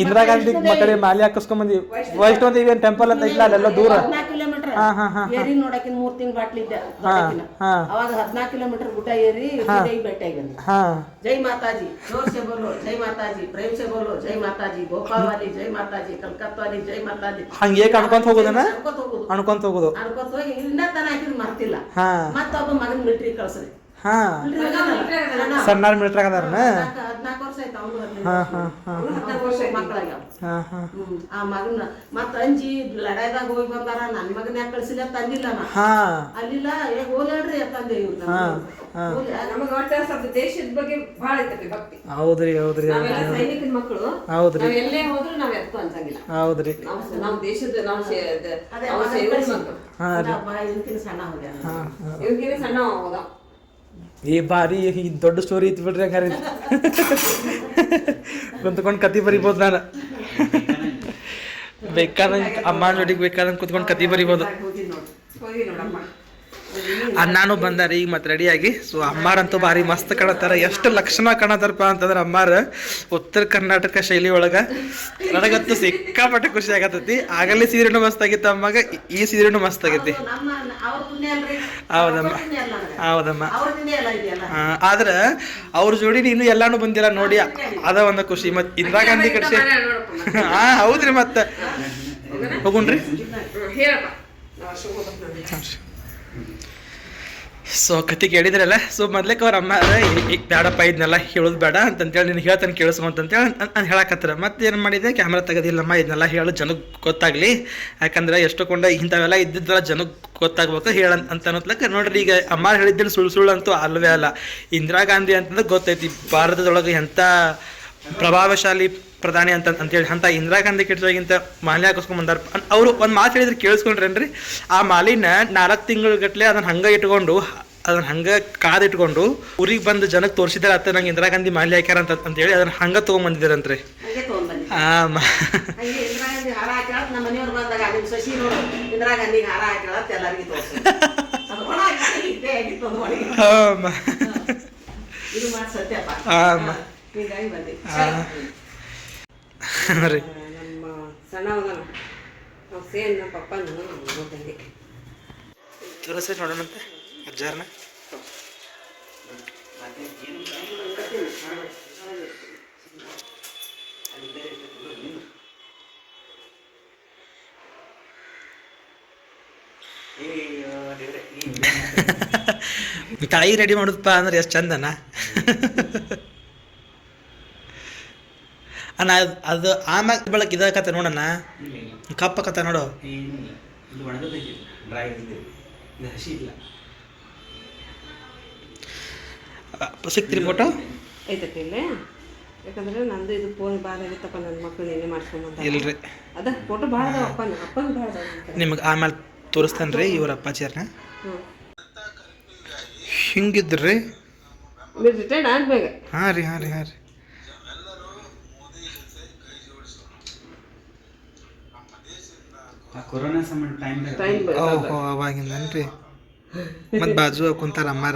S2: ಇಂದಿರಾ ಗಾಂಧಿ ಮಕ್ಕಳೇ ಮಾಲಿ ಹಾಕಿಸ್ಕೊಂಡ್ ಬಂದಿ ವೈಷ್ಣೋ ದೇವಿ ಟೆಂಪಲ್ ಅಂತ ಇಲ್ಲ ಅಲ್ಲೆಲ್ಲ ದೂರ
S1: 14 ಕಿಲೋಮೀಟರ್ ಏರಿ ನೋಡಕಿನ 3 ತಿಂಗಳು ಬಾಟ್ಲಿದ್ದೆ ಅವಾಗ 14 ಕಿಲೋಮೀಟರ್ ಗುಡ್ಡ ಏರಿ ಬೆಟ್ಟ ಆಗಿದ್ದೆ ಜೈ ಮಾತಾಜಿ ಜೋರ್ ಸೆ ಬೋಲೋ ಜೈ ಮಾತಾಜಿ ಪ್ರೇಮ್ ಸೆ ಬೋಲೋ ಜೈ ಮಾತಾಜಿ ಭೋಪಾಲ್ ವಾಲಿ ಜೈ ಮಾತಾಜಿ ಕಲ್ಕತ್ತಾ ವಾಲಿ ಜೈ ಮಾತಾಜಿ
S2: ಹಂಗೆ ಅನ್ಕೊಂತ ಹೋಗೋದನ ಅನ್ಕೊಂತ ಹೋಗೋದು
S1: ಹೋಗಿ ಇನ್ನ ತನ ಹಾಕಿದ್ ಮರ್ತಿಲ್ಲ ಮತ್ತೊಬ್ಬ ಮಗನ್ ಮಿಲಿಟರಿ ಕಳ್ಸ್ರಿ
S2: ಸಣ್ಣಾರ್ ಮಿಲಿಟರಿ ಅದಾರನ
S1: 14 ವರ್ಷ ಆಯ್ತು ಅವ್ನು ಮಕ್ಕಳಾಗ್ಯಾವ ಆ ಮಗನ ಮತ್ತ ಅಂಜಿ ಲಡಾಯ್ದಾಗ ಹೋಗಿ ಬಂದಾರ ನನ್ ಮಗನ ಯಾಕೆ ಕಳ್ಸಿಲ್ಲ ತಂದಿಲ್ಲ ನಾ ಅಲ್ಲಿಲ್ಲ ಹೋಲ್ಯಾಡ್ರಿ ತಂದೆ
S4: ನಮಗೆ ಒಟ್ಟ ಸ್ವಲ್ಪ ದೇಶದ ಬಗ್ಗೆ ಬಹಳ ಐತಪ್ಪ ಭಕ್ತಿ.
S2: ಹೌದ್ರಿ
S4: ಸೈನಿಕರ ಮಕ್ಕಳು ನಾವ್ ಎಲ್ಲೇ ಹೋದ್ರು ನಾವ್ ಎತ್ತು ಅನ್ಸಂಗಿಲ್ಲ.
S2: ಹೌದ್ರಿ
S4: ನಾವು ದೇಶದ ನಾವು ಸೇವೆ ಮಕ್ಕಳು
S1: ಸಣ್ಣ ಹೋಗ್ಯಾರ
S4: ಇವ್ರಿಗಿನ ಸಣ್ಣ ಹೋದ
S2: ಈ ಬಾರಿ ಈ ದೊಡ್ಡ ಸ್ಟೋರಿ ಇತ್ತು ಬಿಡ್ರಿ ಹಂಗಾರೆ ಕುಂತ್ಕೊಂಡು ಕತಿ ಬರಿಬೋದು ನಾನು ಬೇಕಾದಂಗೆ ಅಮ್ಮ ಜೋಡಿಗೆ ಬೇಕಾದಂಗೆ ಕುತ್ಕೊಂಡು ಕತಿ ಬರಿಬೋದು. ಅಣ್ಣಾನು ಬಂದಾರ ಈಗ ಮತ್ತೆ ರೆಡಿಯಾಗಿ. ಸೊ ಅಮ್ಮಾರಂತೂ ಭಾರಿ ಮಸ್ತ್ ಕಾಣತ್ತಾರ. ಎಷ್ಟು ಲಕ್ಷಣ ಕಾಣತ್ತಾರಪ್ಪ ಅಂತಂದ್ರೆ ಅಮ್ಮಾರ ಉತ್ತರ ಕರ್ನಾಟಕ ಶೈಲಿ ಒಳಗೆ ನನಗಂತೂ ಸಿಕ್ಕಾಪಟ್ಟೆ ಖುಷಿ ಆಗತ್ತೈತಿ. ಆಗಲೇ ಸೀರೆನೂ ಮಸ್ತ್ ಆಗಿತ್ತು ಅಮ್ಮಾಗ, ಈ ಸೀರೆನೂ ಮಸ್ತ್ ಆಗೈತಿ. ಹೌದಮ್ಮ ಹೌದಮ್ಮ. ಆದ್ರೆ ಅವ್ರ ಜೋಡಿ ನೀನು ಎಲ್ಲಾನು ಬಂದಿಲ್ಲ ನೋಡಿ, ಅದ ಒಂದು ಖುಷಿ. ಮತ್ತೆ ಇಂದಿರಾ ಗಾಂಧಿ ಕಡೆ ಹೌದ್ರಿ ಮತ್ತೆ ಹೋಗುಣ್ರಿ. ಸೊ ಕತಿ ಕೇಳಿದ್ರಲ್ಲ. ಸೊ ಮೊದ್ಲೇಕ ಅವ್ರ ಅಮ್ಮ ಬೇಡಪ್ಪ ಇದನ್ನೆಲ್ಲ ಹೇಳೋದು ಬೇಡ ಅಂತಂತೇಳಿ ನೀನು ಹೇಳ್ತಾನೆ ಕೇಳಿಸು ಅಂತಂತೇಳಿ ನಾನು ಹೇಳಕತ್ತಾರ. ಮತ್ತೆ ಏನು ಮಾಡಿದೆ, ಕ್ಯಾಮ್ರಾ ತೆಗೋದಿಲ್ಲಮ್ಮ, ಇದನ್ನೆಲ್ಲ ಹೇಳೋ ಜನಕ್ಕೆ ಗೊತ್ತಾಗ್ಲಿ, ಯಾಕಂದ್ರೆ ಎಷ್ಟೊಂಡ ಇಂಥವೆಲ್ಲ ಇದ್ದಿದ್ದೆಲ್ಲ ಜನಕ್ಕೆ ಗೊತ್ತಾಗ್ಬೇಕು ಹೇಳ ಅಂತ ಅನ್ನೋತ್ಲಕ್ಕ. ನೋಡ್ರಿ ಈಗ ಅಮ್ಮ ಹೇಳಿದ್ದೇನೆ ಸುಳ್ಳು ಅಂತೂ ಅಲ್ವೇ ಅಲ್ಲ. ಇಂದಿರಾ ಗಾಂಧಿ ಅಂತಂದ್ರೆ ಗೊತ್ತೈತಿ ಭಾರತದೊಳಗೆ ಎಂಥ ಪ್ರಭಾವಶಾಲಿ ಪ್ರಧಾನಿ ಅಂತೇಳಿ. ಅಂತ ಇಂದಿರಾ ಗಾಂಧಿ ಕೆಟ್ಟದಾಗಿಂತ ಮಾಲಿ ಹಾಕಿಸ್ಕೊಂಡ್ ಬಂದಾರ. ಅವರು ಒಂದು ಮಾತು ಹೇಳಿದ್ರೆ ಕೇಳಿಸ್ಕೊಂಡ್ರೇನ್ರಿ, ಆ ಮಾಲಿನ 4 ತಿಂಗಳ ಗಟ್ಲೆ ಅದನ್ನ ಹಂಗೆ ಇಟ್ಕೊಂಡು ಅದನ್ನ ಹಂಗೆ ಕಾದಿಟ್ಕೊಂಡು ಊರಿಗೆ ಬಂದು ಜನಕ್ಕೆ ತೋರಿಸಿದಾರೆ ಅತ್ತ ನಂಗೆ ಇಂದಿರಾ ಗಾಂಧಿ ಮಾಲಿ ಹಾಕ್ಯಾರ ಅಂತೇಳಿ ಅದನ್ನ ಹಂಗೆ ತೊಗೊಂಬಂದಿದ್ದಾರಂತ್ರಿ.
S1: ಇದು ಮಾಡಿ ಸತ್ಯಪ್ಪ ಹೀಗಾಗಿ ಬಂದೆ
S2: ರೀ
S4: ನಮ್ಮ ಸಣ್ಣವನ ನಾವು ಸೇಮ್ ನಮ್ಮ ಪಪ್ಪನ ನೋಡ್ತಂದೆ
S2: ತೋರಿಸಿ ನೋಡೋಣಂತೆ ಅಜ್ಜಾರನ ತಾಯಿ ರೆಡಿ ಮಾಡುದಪ್ಪ ಅಂದ್ರೆ ಎಷ್ಟು ಚಂದನ ಅಣ್ಣ ಅದು ಆಮ್ಯಾಗ ಬೆಳಕ್ ಇದಕತ್ತೆ ನೋಡಣ್ಣ ಕಪ್ಪಕತ್ತ ನೋಡು
S6: ಇದು ಒಣಗದೈತಿ ಡ್ರೈ ಇದು ಹಸಿ ಇಲ್ಲ
S2: ಸಿಕ್ತಿರಿ ಫೋಟೋ
S4: ಐತಕ್ಕೆ ಇಲ್ಲೇ ಯಾಕಂದ್ರೆ ನಂದು ಇದು ಫೋನ್ ಭಾಳ ಆಗಿತ್ತಪ್ಪ ನನ್ನ ಮಕ್ಕಳು ಏನೇ ಮಾಡ್ಸ್ಕೊಂಬಂದ
S2: ಇಲ್ರಿ
S4: ಅದ ಫೋಟೋ ಭಾಳ ಅದಾವ ಅಪ್ಪನ ಭಾಳ ಅದಾವ
S2: ನಿಮಗೆ ಆಮೇಲೆ ತೋರಿಸ್ತಾನೆ ರೀ ಇವ್ರ ಅಪ್ಪಾಚಿಯರ್ನ ಹಿಂಗಿದ್ರಿ
S4: ನೀವು ರಿಟೈರ್ಡ್ ಆಗ್ಬೇಕ
S2: ಹಾಂ ರೀ
S6: ಕೊರೋನಾ ಸಂಬಂಧ ಟೈಮ್
S2: ಓಹೋ ಅವಾಗಿಂದನ್ರಿ ಮತ್ತು ಬಾಜು ಕುಂತಾರ ಅಮ್ಮಾರ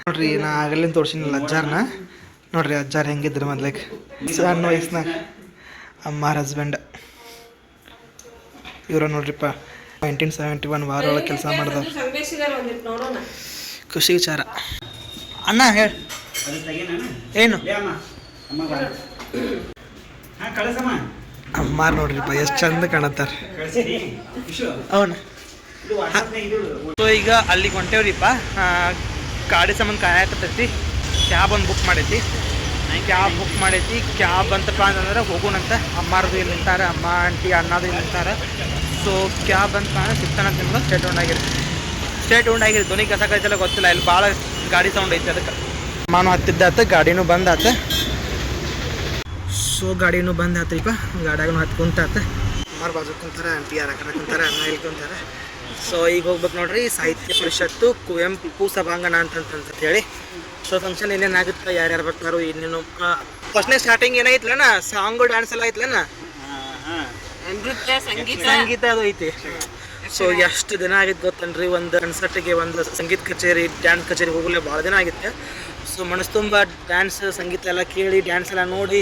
S2: ನೋಡ್ರಿ ನಾ ಆಗಲಿಂದ ತೋರ್ಸಿನಲ್ಲ ಅಜ್ಜಾರನ ನೋಡ್ರಿ ಅಜ್ಜಾರ ಹೆಂಗಿದ್ರು ಮೊದ್ಲಿಗೆ ಸಣ್ಣ ವಯಸ್ಸಿನಾಗ ಅಮ್ಮಾರ ಹಸ್ಬೆಂಡ್ ಇವ್ರ ನೋಡ್ರಿಪ್ಪ 1971 ವಾರ ಒಳಗೆ ಕೆಲಸ ಮಾಡಿದವ್ರು
S4: ನೋಡೋಣ
S2: ಖುಷಿ ವಿಚಾರ ಅಣ್ಣ ಹೇಳಿ
S6: ಅದು ತೆಗೀನ
S2: ಏನು
S6: ಅಮ್ಮ ಅಮ್ಮ ಬಾರ ಹಾಂ ಕಳಿಸಮ್ಮ
S2: ಅಮ್ಮಾರ ನೋಡ್ರಿಪ್ಪ ಎಷ್ಟು ಚಂದ ಕಾಣತ್ತಾರ
S6: ಕಳಿಸಿರಿ ವಿಶು
S2: ಅವನು
S6: ಇದು ವಾಟ್ಸಪ್ನಾಗ ಇದು
S2: ಸೊ ಈಗ ಅಲ್ಲಿಗೆ ಹೊಂಟೇವ್ರಿಪ್ಪ ಗಾಡಿ ಸಂಬಂಧ ಕಾಯಕತ್ತೈತಿ ಕ್ಯಾಬ್ ಒಂದು ಬುಕ್ ಮಾಡೈತಿ ಕ್ಯಾಬ್ ಅಂತಪ್ಪ ಅಂತಂದ್ರೆ ಹೋಗೋಣಂತ ಅಮ್ಮಾರದು ಇಲ್ಲಿ ನಿಂತಾರೆ ಅಮ್ಮ ಆಂಟಿ ಅಣ್ಣದು ಇಲ್ಲಿ ನಿಂತಾರೆ ಸೊ ಕ್ಯಾಬ್ ಅಂತ ಸಿಗ್ತಾನೆ ಅಂತ ಸ್ಟೇಟ್ ಔಂಡ್ ಆಗಿರಿ ಧ್ವನಿ ಕಸಕೈತೆಲ್ಲ ಗೊತ್ತಿಲ್ಲ ಇಲ್ಲಿ ಭಾಳ ಗಾಡಿ ಸೌಂಡ್ ಐತೆ ಅದಕ್ಕೆ ಅಮ್ಮನೂ ಹತ್ತಿದ್ದಾತ ಗಾಡಿನೂ ಬಂದಾತ ಸೊ ಗಾಡಿನೂ ಬಂದ್ ಆತ್ರಿಪ್ಪ ಗಾಡಿಯಾಗೂ ಹತ್ತು ಕುಂತಾತ ಅಮ್ಮಾರ ಬಾಜು ಕುಂತಾರೆ ಆಂಟಿ ಯಾರ ಕಡೆ ಕುಂತಾರೆ ಅಣ್ಣ ಇಲ್ಲಿ ಕುಂತಾರೆ ಸೊ ಈಗ ಹೋಗ್ಬೇಕು ನೋಡ್ರಿ ಸಾಹಿತ್ಯ ಪರಿಷತ್ತು ಕುವೆಂಪು ಸಭಾಂಗಣ ಅಂತ ಹೇಳಿ ಸೊ ಫಂಕ್ಷನ್ ಏನೇನಾಗುತ್ತೆ ಯಾರ್ಯಾರು ಬರ್ತಾರೋ ಇನ್ನೇನು ಫಸ್ಟ್ನೇ ಸ್ಟಾರ್ಟಿಂಗ್ ಏನಾಯ್ತಲಣ್ಣ ಸಾಂಗು ಡ್ಯಾನ್ಸ್ ಎಲ್ಲ ಐತ್ಲಣ್ಣ ಸಂಗೀತ ಅದು ಐತಿ ಸೊ ಎಷ್ಟು ದಿನ ಆಗಿತ್ತು ಗೊತ್ತನ್ರಿ ಒಂದು ಕನ್ಸರ್ಟಿಗೆ ಒಂದು ಸಂಗೀತ ಕಚೇರಿ ಡ್ಯಾನ್ಸ್ ಕಚೇರಿ ಹೋಗಲೇ ಭಾಳ ದಿನ ಆಗಿತ್ತು ಸೊ ಮನಸ್ಸು ತುಂಬ ಡ್ಯಾನ್ಸ್ ಸಂಗೀತ ಎಲ್ಲ ಕೇಳಿ ಡ್ಯಾನ್ಸ್ ಎಲ್ಲ ನೋಡಿ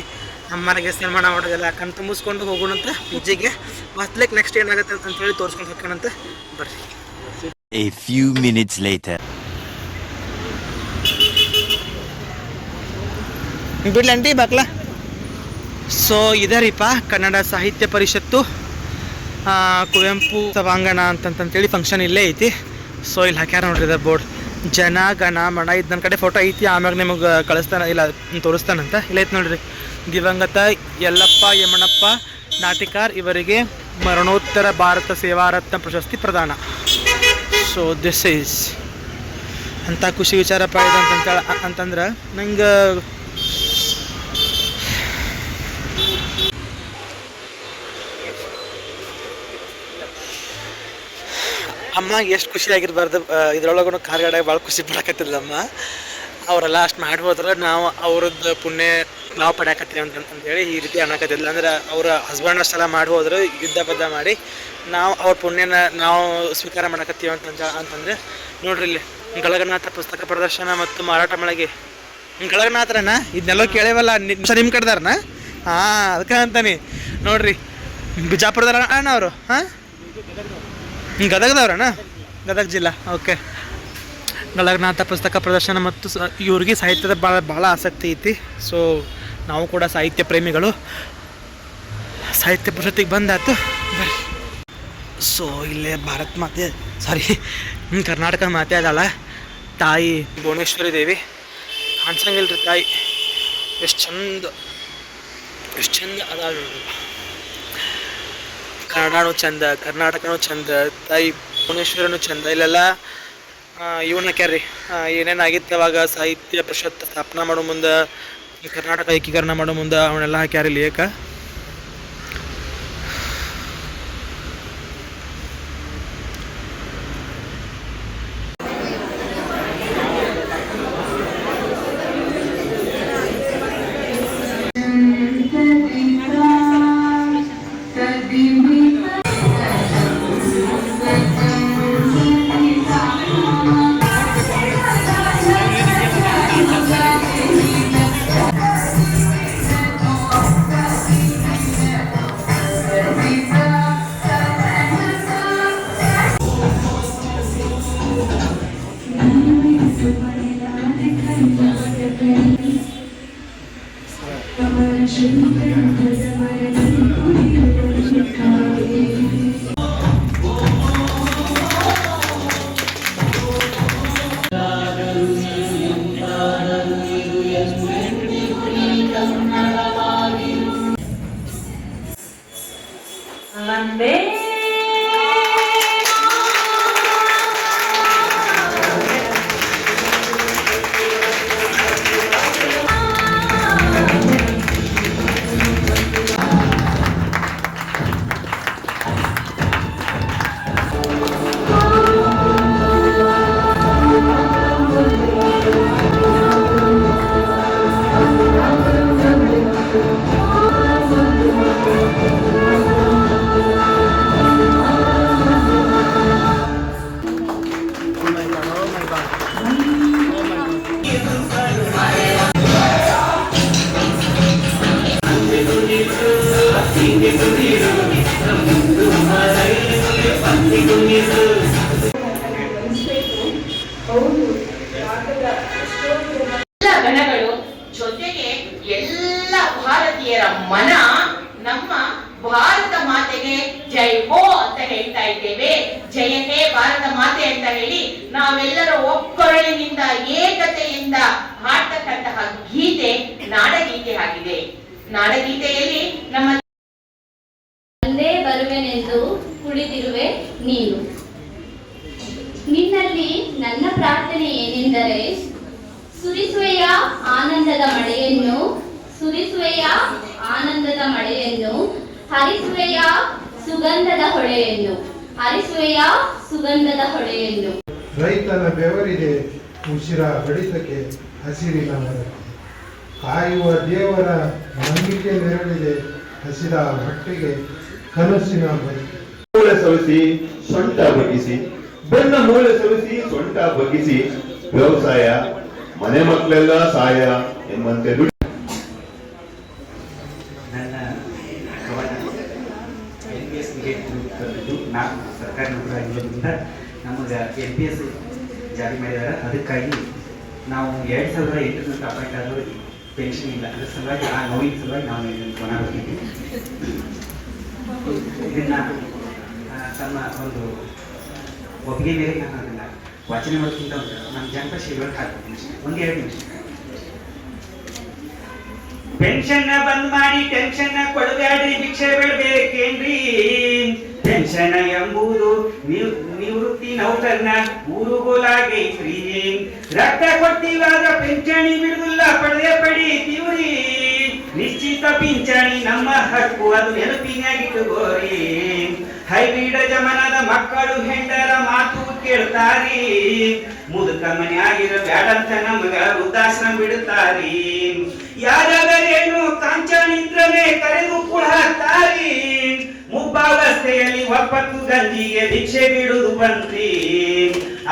S2: ಅಮ್ಮನಿಗೆ ಸನ್ಮಾನ ಮಾಡೋದೆಲ್ಲ ಕಣ್ ತುಂಬಿಸ್ಕೊಂಡು ಹೋಗೋಣಂತ ಪೂಜೆಗೆ ಮತ್ಲಿಕ್ಕೆ ನೆಕ್ಸ್ಟ್ ಏನಾಗುತ್ತೆ ಅಂತ ಹೇಳಿ ತೋರಿಸ್ಕೊಂಡು ಹೋಗೋಣಂತ ಬರ್ರಿ.
S5: A few minutes later.
S2: ಬಿಡ್ಲಂಟಿ ಬಾಕ್ಲ. ಸೊ ಇದರಿಪ್ಪ ಕನ್ನಡ ಸಾಹಿತ್ಯ ಪರಿಷತ್ತು ಕುವೆಂಪು ಸಭಾಂಗಣ ಅಂತಂತೇಳಿ ಫಂಕ್ಷನ್ ಇಲ್ಲೇ ಐತಿ. ಸೊ ಇಲ್ಲಿ ಹಾಕ್ಯಾರ ನೋಡ್ರಿ ಇದ ಬೋರ್ಡ್ ಜನ ಗಣ ಮಣ ಇದು ನನ್ನ ಕಡೆ ಫೋಟೋ ಐತಿ, ಆಮ್ಯಾಗ ನಿಮಗೆ ಕಳಿಸ್ತಾನೆ ಇಲ್ಲ ತೋರಿಸ್ತಾನಂತ. ಇಲ್ಲ ಐತೆ ನೋಡ್ರಿ, ದಿವಂಗತ ಯಲ್ಲಪ್ಪ ಯಮಣಪ್ಪ ನಾಟಿಕಾರ್ ಇವರಿಗೆ ಮರಣೋತ್ತರ ಭಾರತ ಸೇವಾರತ್ನ ಪ್ರಶಸ್ತಿ ಪ್ರದಾನ. ಸೊ ದಿಸ್ ಈಸ್ ಅಂಥ ಖುಷಿ ವಿಚಾರಪ್ಪ ಇದು ಅಂತಂದ್ರೆ ನಂಗೆ ಅಮ್ಮ ಎಷ್ಟು ಖುಷಿಯಾಗಿರ್ಬಾರ್ದು. ಇದ್ರೊಳಗೂ ಕಾರ್ಗಾಡಾಗ ಭಾಳ ಖುಷಿ ಪಡಕತ್ತಿಲ್ಲಮ್ಮ. ಅವರೆಲ್ಲ ಅಷ್ಟು ಮಾಡಿ ಹೋದ್ರೆ ನಾವು ಅವ್ರದ್ದು ಪುಣ್ಯ ನಾವು ಪಡ್ಯಾಕತ್ತೀವಿ ಅಂತಂದೇಳಿ ಈ ರೀತಿ ಅನ್ನಕತ್ತಿಲ್ಲ. ಅಂದ್ರೆ ಅವ್ರ ಹಸ್ಬೆಂಡ್ ಅಷ್ಟೆಲ್ಲ ಮಾಡಿ ಹೋದ್ರೆ ಯುದ್ಧ ಬದ್ಧ ಮಾಡಿ ನಾವು ಅವ್ರ ಪುಣ್ಯನ ನಾವು ಸ್ವೀಕಾರ ಮಾಡಕತ್ತೀವಿ ಅಂತಂದರೆ ನೋಡ್ರಿ ಇಲ್ಲಿ ಗಳಗನಾಥ ಪುಸ್ತಕ ಪ್ರದರ್ಶನ ಮತ್ತು ಮಾರಾಟ ಮಳಿಗೆ. ಗಳಗನಾಥರನ ಇದನ್ನೆಲ್ಲ ಕೇಳೇವಲ್ಲ ನಿಮ್ಮ ಕಡೆದಾರನ? ಹಾಂ ಅದಕ್ಕೆ ಅಂತಾನೆ ನೋಡ್ರಿ, ಬಿಜಾಪುರದಾರ ಅಣ್ಣ ಅವರು. ಹಾಂ ಗದಗದವ್ರಣ್ಣ, ಗದಗ ಜಿಲ್ಲಾ. ಓಕೆ, ಗಳಗನಾಥ ಪುಸ್ತಕ ಪ್ರದರ್ಶನ ಮತ್ತು ಇವ್ರಿಗೆ ಸಾಹಿತ್ಯದ ಭಾಳ ಆಸಕ್ತಿ ಐತಿ. ಸೊ ನಾವು ಕೂಡ ಸಾಹಿತ್ಯ ಪ್ರೇಮಿಗಳು, ಸಾಹಿತ್ಯ ಪರಿಷತ್ತಿಗೆ ಬಂದಾಯ್ತು ಬರ್ರಿ. ಸೊ ಇಲ್ಲೇ ಭಾರತ್ ಮಾತೆ ಕರ್ನಾಟಕ ಮಾತೆ ಅದಾಳ ತಾಯಿ ಭುವನೇಶ್ವರಿ ದೇವಿ. ಕಾಣಿಸಂಗಿಲ್ರಿ ತಾಯಿ, ಎಷ್ಟು ಚಂದ ಅದಾಳ ನೋಡ್ರಿ. ಕನ್ನಡನೂ ಚಂದ, ಕರ್ನಾಟಕನೂ ಚಂದ, ತಾಯಿ ಭುವನೇಶ್ವರನೂ ಚಂದ. ಇಲ್ಲೆಲ್ಲ ಇವನ್ನ ಹಾಕ್ಯಾರ್ರಿ ಏನೇನಾಗಿತ್ತು ಅವಾಗ ಸಾಹಿತ್ಯ ಪರಿಷತ್ ಸ್ಥಾಪನಾ ಮಾಡೋ ಮುಂದೆ, ಕರ್ನಾಟಕ ಏಕೀಕರಣ ಮಾಡೋ ಮುಂದೆ ಅವನ್ನೆಲ್ಲ ಹಾಕ್ಯಾರಿ ಲೇಖ.
S8: ಎಲ್ಲ ಗಣಗಳು ಜೊತೆಗೆ ಎಲ್ಲ ಭಾರತೀಯರ ಮನ ನಮ್ಮ ಭಾರತ ಮಾತೆಗೆ ಜೈ ಹೋ ಅಂತ ಹೇಳ್ತಾ ಇದ್ದೇವೆ. ಜಯ ಹೇ ಭಾರತ ಮಾತೆ ಅಂತ ಹೇಳಿ ನಾವೆಲ್ಲರೂ ಒಕ್ಕೊರಳಿನಿಂದ ಏಕತೆಯಿಂದ ಹಾಡ್ತಕ್ಕಂತಹ ಗೀತೆ ನಾಡಗೀತೆ ಆಗಿದೆ. ನಾಡಗೀತೆಯಲ್ಲಿ ನಮ್ಮ
S9: ಅಲ್ಲೇ ಬರುವೆನೆಂದು ಕುಳಿತಿರುವೆ ನೀನು. ನಿನ್ನಲ್ಲಿ ನನ್ನ ಪ್ರಾರ್ಥನೆ ಏನೆಂದರೆ ಸುರಿಸುವೆಯ ಆನಂದದ ಮಳೆಯನ್ನು, ಸುರಿಸುವೆಯ ಆನಂದದ ಮಳೆಯನ್ನು, ಹರಿಸುವೆಯ ಸುಗಂಧದ ಹೊಳೆಯನ್ನು, ಹರಿಸುವೆಯ ಸುಗಂಧದ ಹೊಳೆಯನ್ನು.
S10: ರೈತನ ಬೆವರಿಗೆ ಉಸಿರ ಬಡಿತಕ್ಕೆ ಹಸಿರಿನ ಮರಕ್ಕೆ, ಕಾಯುವ ದೇವರ ನಂಬಿಕೆ ನೆರಳಿಗೆ ಹಸಿರ ಹೊಟ್ಟೆಗೆ ಕನಸಿನ ಬದುಕು.
S11: ಮೂಳೆ ಸವಿಸಿ ಸೊಂಟ ಬಗ್ಗಿಸಿ, ಬೆನ್ನ ಮೂಳೆ ಸವಿಸಿ ಸೊಂಟ ಬಗ್ಗಿಸಿ, ವ್ಯವಸಾಯ ಮನೆ ಮಕ್ಕಳೆಲ್ಲ ಸಹಾಯ ಎಂಬಂತೆ
S6: ನನ್ನ NPS ನಾನು ಸರ್ಕಾರಿ ನೌಕರ ಆಗಿರೋದ್ರಿಂದ ನಮಗೆ NPS ಜಾರಿ ಮಾಡಿದ್ದಾರೆ. ಅದಕ್ಕಾಗಿ ನಾವು 2008 ಅಪಾಯಿಂಟ್ ಆದರೂ ಪೆನ್ಷನ್ ಇಲ್ಲ. ಅದ್ರ ಸಲುವಾಗಿ ಆ ನೋವಿನ ಸಲುವಾಗಿ ನಾವು ಇದನ್ನು ಕೊನಾಡ್ತೀವಿ. ಇದನ್ನ ತಮ್ಮ ಒಂದು ಒಪ್ಪಿಗೆ ಮೇಲೆ ನಾನು ಅದನ್ನು ವಾಚನೆ ಮಾಡೋಕ್ಕಿಂತ ನಮ್ಮ ಜನತಾ ಶಿಬಿರಕ್ಕೆ ಹಾಕ್ತೀನಿ. 1-2 ನಿಮಿಷ. ಪೆನ್ಷನ್ ಬಂದ್ ಮಾಡಿ ಟೆನ್ಷನ್ ಕೊಡಬೇಡ್ರಿ, ಭಿಕ್ಷೆ ಬೇಡಬೇಕೇನ್ರಿ. ಪೆನ್ಷನ್ ಎಂಬುದು ನಿವೃತ್ತಿ ನೌಕರನ ಊರುಗೋಲಾಗೈತ್ರಿ. ರಕ್ತ ಕೊಡ್ತೀವಾದ ಪಿಂಚಣಿ ಬಿಡುದಿಲ್ಲ, ಪಡೆದೇ ಪಡೀತೀವ್ರಿ. ನಿಶ್ಚಿತ ಪಿಂಚಣಿ ನಮ್ಮ ಹಕ್ಕು, ಅದು ನೆನಪಿನಾಗಿಟ್ಟುಕೋರಿ. ಹೈಬ್ರಿಡ್ ಜಮನದ ಮಕ್ಕಳು ಹೆಂಡರ ಮಾತು ಕೇಳ್ತಾರಿ. ಮುದುಕ ಮನೆಯಾಗಿರ ಬ್ಯಾಡಂತ ನಮಗ ವೃದ್ಧಾಶ್ರಮ ಬಿಡುತ್ತಾರಿ. ಯಾರಾದರೇನು ಕಾಂಚನಿದ್ರನೆ ಕರೆದು ಕುಳಾತಾರಿ. ಮುಬ್ಬಾವಸ್ಥೆಯಲ್ಲಿ ಒಪ್ಪತ್ತು ಗಂಜಿಗೆ ಭಿಕ್ಷೆ ಬಿಡುವುದು ಬಂತ್ರಿ.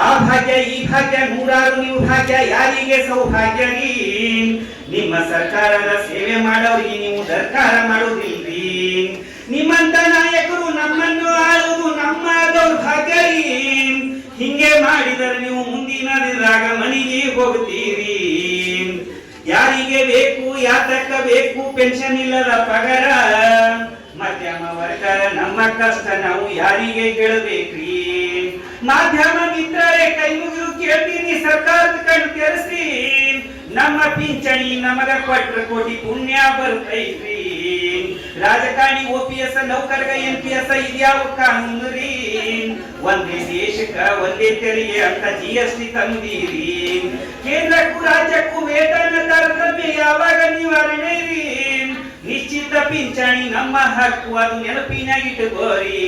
S6: ಆ ಭಾಗ್ಯ ಈ ಭಾಗ್ಯ ನೂರಾರು ನೀವು ಭಾಗ್ಯ, ಯಾರಿಗೆ ಸೌಭಾಗ್ಯ ರೀ. ನಿಮ್ಮ ಸರ್ಕಾರದ ಸೇವೆ ಮಾಡೋರಿಗೆ ನೀವು ಸರ್ಕಾರ ಮಾಡೋದಿಲ್ರಿ. ನಿಮ್ಮಂತ ನಾಯಕರು ನಮ್ಮನ್ನು ಆಳುವುದು ನಮ್ಮ ದೌರ್ಭಾಗ್ಯ ರೀ. ಹಿಂಗೆ ಮಾಡಿದರೆ ನೀವು ಮುಂದಿನ ದಿನದಾಗ ಮನೆಗೆ ಹೋಗ್ತೀರಿ. ಯಾರಿಗೆ ಬೇಕು ಯಾತಕ್ಕ ಬೇಕು ಪೆನ್ಷನ್ ಇಲ್ಲದ ಪಗಾರ. ಮಧ್ಯಮ ವರ್ಗದ ನಮ್ಮ ಕಷ್ಟ ನಾವು ಯಾರಿಗೆ ಕೇಳಬೇಕ್ರಿ. ಮಾಧ್ಯಮ ಮಿತ್ರರೇ ಕೈ ಮುಗಿದು ಕೇಳ್ತೀನಿ, ಸರ್ಕಾರದ ಕಣ್ಣು ತೆರೆಸ್ರಿ. ನಮ್ಮ ಪಿಂಚಣಿ ನಮಗ ಕೊಟ್ರ ಕೋಟಿ ಪುಣ್ಯ ಬರ್ತೈತ್ರಿ. ರಾಜಕಾರಣಿ OPS ನೌಕರಗ NPS ಇದ್ಯಾವ ಕಾನೂನು ರೀ. ಒಂದೇ ದೇಶಕ್ಕ ಒಂದೇ ತೆರಿಗೆ ಅಂತ GST ತಂದೀರಿ. ಕೇಂದ್ರಕ್ಕೂ ರಾಜ್ಯಕ್ಕೂ ವೇತನ ತಾರತಮ್ಯ ಯಾವಾಗ ನಿವಾರಣೆ ರೀ. ನಿಶ್ಚಿತ ಪಿಂಚಣಿ ನಮ್ಮ ಹಕ್ಕು, ಅದು ನೆನಪಿನಾಗಿಟ್ಟುಕೋರಿ.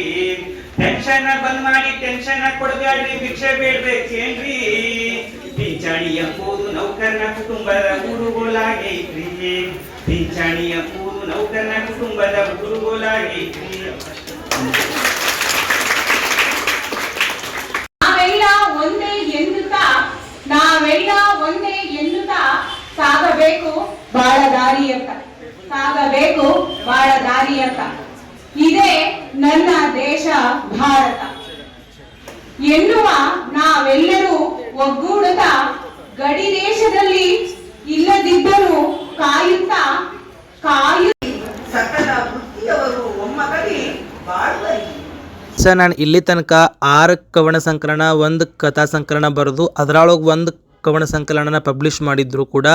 S6: ಟೆನ್ಷನ್ ಬಂದ್ ಮಾಡಿ ಟೆನ್ಷನ್ ಕೊಡಬೇಡ್ರಿ, ಭಿಕ್ಷೆ ಬೇಡ್ಬೇಕೇನ್ರಿ. ಪಿಂಚಣಿ ಎಂಬುದು ನೌಕರನ ಕುಟುಂಬದ ಊರುಗೋಲಾಗೈತ್ರಿ. ಪಿಂಚಣಿ ಎಂಬುದು ನೌಕರನ ಕುಟುಂಬದ ಊರುಗೋಲಾಗೈತ್ರಿ.
S8: ನಾವೆಲ್ಲ ಒಂದೇ ಎನ್ನುತ್ತಾ, ನಾವೆಲ್ಲ ಒಂದೇ ಎನ್ನುತ್ತಾ ಸಾಗಬೇಕು ಬಾಳ ದಾರಿಯತ್ತ, ಸಾಗಬೇಕು ಬಾಳ ದಾರಿಯತ್ತ. ಇದೇ ನನ್ನ ದೇಶ ಭಾರತ ಎನ್ನುವ ನಾವೆಲ್ಲರೂ ಒಗ್ಗೂಡುತ್ತಾ ಗಡಿ ದೇಶದಲ್ಲಿ ಇಲ್ಲದಿದ್ದರೂ ಕಾಯುತ್ತಾ
S2: ಫ್ರೆಂಡ್ಸ, ನಾನು ಇಲ್ಲಿ ತನಕ 6 ಕವನ ಸಂಕಲನ, 1 ಕಥಾ ಸಂಕಲನ ಬರೆದು ಅದರೊಳಗೆ 1 ಕವನ ಸಂಕಲನನ ಪಬ್ಲಿಷ್ ಮಾಡಿದ್ರು ಕೂಡ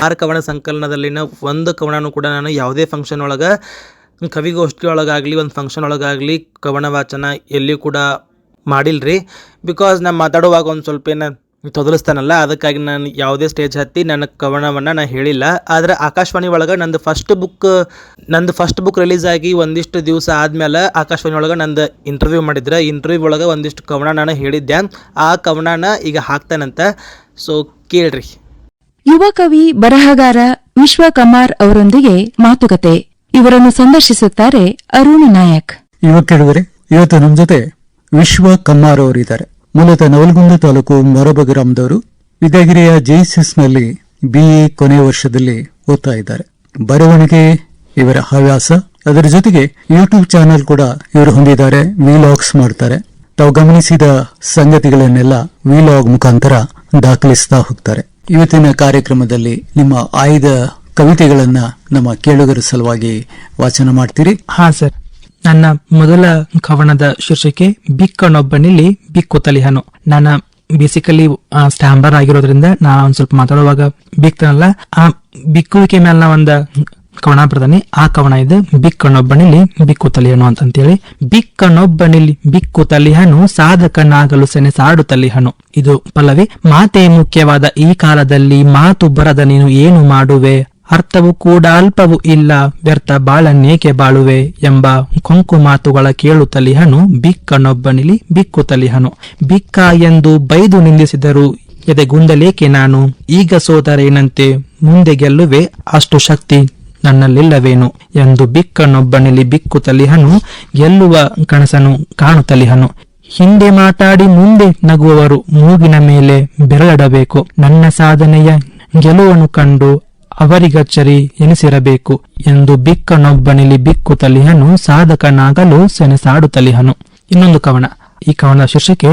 S2: 6 ಕವನ ಸಂಕಲನದಲ್ಲಿನ 1 ಕವನನೂ ಕೂಡ ನಾನು ಯಾವುದೇ ಫಂಕ್ಷನ್ ಒಳಗೆ, ಕವಿಗೋಷ್ಠಿ ಒಳಗಾಗಲಿ, ಒಂದು ಫಂಕ್ಷನ್ ಒಳಗಾಗಲಿ ಕವನ ವಾಚನ ಎಲ್ಲಿ ಕೂಡ ಮಾಡಿಲ್ರಿ. ಬಿಕಾಸ್ ನಾನು ಮಾತಾಡುವಾಗ ಒಂದು ಸ್ವಲ್ಪ ತೊದಲಿಸ್ತಾನಲ್ಲ, ಅದಕ್ಕಾಗಿ ನಾನು ಯಾವುದೇ ಸ್ಟೇಜ್ ಹತ್ತಿ ನನ್ನ ಕವನವನ್ನು ನಾನು ಹೇಳಿಲ್ಲ. ಆದರೆ ಆಕಾಶವಾಣಿ ಒಳಗೆ ನಂದು ಫಸ್ಟ್ ಬುಕ್ ರಿಲೀಸ್ ಆಗಿ ಒಂದಿಷ್ಟು ದಿವಸ ಆದಮೇಲೆ ಆಕಾಶವಾಣಿ ಒಳಗೆ ನಂದು ಇಂಟರ್ವ್ಯೂ ಮಾಡಿದ್ರೆ, ಇಂಟರ್ವ್ಯೂ ಒಳಗೆ ಒಂದಿಷ್ಟು ಕವನ ನಾನು ಹೇಳಿದ್ದೆ. ಆ ಕವನನ ಈಗ ಹಾಕ್ತಾನಂತ, ಸೊ ಕೇಳ್ರಿ.
S12: ಯುವ ಕವಿ ಬರಹಗಾರ ವಿಶ್ವ ಕಮಾರ್ ಅವರೊಂದಿಗೆ ಮಾತುಕತೆ. ಇವರನ್ನು ಸಂದರ್ಶಿಸುತ್ತಾರೆ ಅರುಣ್ ನಾಯಕ್.
S13: ಯುವಕರಿವರೇ, ಇವತ್ತು ನಮ್ಮ ಜೊತೆ ವಿಶ್ವ ಕಮ್ಮಾರ್ ಅವರಿದ್ದಾರೆ. ಮೂಲತಃ ನವಲಗುಂದ ತಾಲೂಕು ಮೊರಬ ಗ್ರಾಮದವರು. ವಿದ್ಯಾಗಿರಿಯ ಜೆಎಸ್ಎಸ್ ನಲ್ಲಿ BA ಕೊನೆಯ ವರ್ಷದಲ್ಲಿ ಓದ್ತಾ ಇದ್ದಾರೆ. ಬರವಣಿಗೆ ಇವರ ಹವ್ಯಾಸ. ಅದರ ಜೊತೆಗೆ ಯೂಟ್ಯೂಬ್ ಚಾನೆಲ್ ಕೂಡ ಇವರು ಹೊಂದಿದ್ದಾರೆ. ವಿಲಾಗ್ಸ್ ಮಾಡ್ತಾರೆ. ತಾವು ಗಮನಿಸಿದ ಸಂಗತಿಗಳನ್ನೆಲ್ಲ ವಿಲಾಗ್ ಮುಖಾಂತರ ದಾಖಲಿಸ್ತಾ ಹೋಗ್ತಾರೆ. ಇವತ್ತಿನ ಕಾರ್ಯಕ್ರಮದಲ್ಲಿ ನಿಮ್ಮ ಆಯ್ದ ಕವಿತೆಗಳನ್ನ ನಮ್ಮ ಕೇಳುಗರ ಸಲುವಾಗಿ ವಾಚನ ಮಾಡ್ತೀರಿ?
S2: ಹಾ ಸರ್. ನನ್ನ ಮೊದಲ ಕವನದ ಶೀರ್ಷಿಕೆ ಬಿಕ್ಕನೊಬ್ಬನಿಲ್ಲಿ ಬಿಕ್ಕುತ್ತಲಿಹನು. ನಾನು ಬೇಸಿಕಲಿ ಸ್ಟ್ಯಾಂಬರ್ ಆಗಿರೋದ್ರಿಂದ ನಾನು ಒಂದ್ ಸ್ವಲ್ಪ ಮಾತಾಡುವಾಗ ಬಿಕ್ತಾನಲ್ಲ, ಆ ಬಿಕ್ಕುವಿಕೆ ಮೇಲೆ ನಾ ಒಂದು ಕವನ ಬರ್ತಾನೆ. ಆ ಕವನ ಇದು ಬಿಕ್ಕನೊಬ್ಬನಿಲ್ಲಿ ಬಿಕ್ಕುತ್ತಲಿಹನು ಅಂತಂತೇಳಿ. ಬಿಕ್ಕನೊಬ್ಬನಿಲ್ಲಿ ಬಿಕ್ಕುತ್ತಲಿಹನು ಸಾಧಕನಾಗಲು ಸೆಣಸಾಡುತ್ತಲಿಹನು. ಇದು ಪಲ್ಲವಿ. ಮಾತೇ ಮುಖ್ಯವಾದ ಈ ಕಾಲದಲ್ಲಿ ಮಾತು ಬರದ ನೀನು ಏನು ಮಾಡುವೆ, ಅರ್ಥವು ಕೂಡ ಅಲ್ಪವೂ ಇಲ್ಲ, ವ್ಯರ್ಥ ಬಾಳನ್ನೇಕೆ ಬಾಳುವೆ ಎಂಬ ಕೊಂಕು ಮಾತುಗಳ ಕೇಳುತ್ತಲಿಹನು ಬಿಕ್ಕನೊಬ್ಬನಿಲಿ ಬಿಕ್ಕುತ್ತಲಿಹನು. ಬಿಕ್ಕ ಎಂದು ಬೈದು ನಿಂದಿಸಿದರು ಎದೆಗುಂದಲೇಕೆ ನಾನು, ಈಗ ಸೋದರೇನಂತೆ ಮುಂದೆ ಗೆಲ್ಲುವೆ, ಅಷ್ಟು ಶಕ್ತಿ ನನ್ನಲ್ಲಿಲ್ಲವೇನು ಎಂದು ಬಿಕ್ಕನೊಬ್ಬನಿಲಿ ಬಿಕ್ಕುತ್ತಲಿಹನು. ಗೆಲ್ಲುವ ಕನಸನು ಕಾಣುತ್ತಲಿಹನು. ಹಿಂದೆ ಮಾತಾಡಿ ಮುಂದೆ ನಗುವವರು ಮೂಗಿನ ಮೇಲೆ ಬೆರಳಡಬೇಕು. ನನ್ನ ಸಾಧನೆಯ ಗೆಲುವನ್ನು ಕಂಡು ಅವರಿಗಚ್ಚರಿ ಎನಿಸಿರಬೇಕು ಎಂದು ಬಿಕ್ಕನೊಬ್ಬನಿಲಿ ಬಿಕ್ಕುತ್ತಲಿಹನು. ಸಾಧಕನಾಗಲು ಸೆಣಸಾಡುತ್ತಲಿಹನು. ಇನ್ನೊಂದು ಕವನ. ಈ ಕವನದ ಶೀರ್ಷಿಕೆ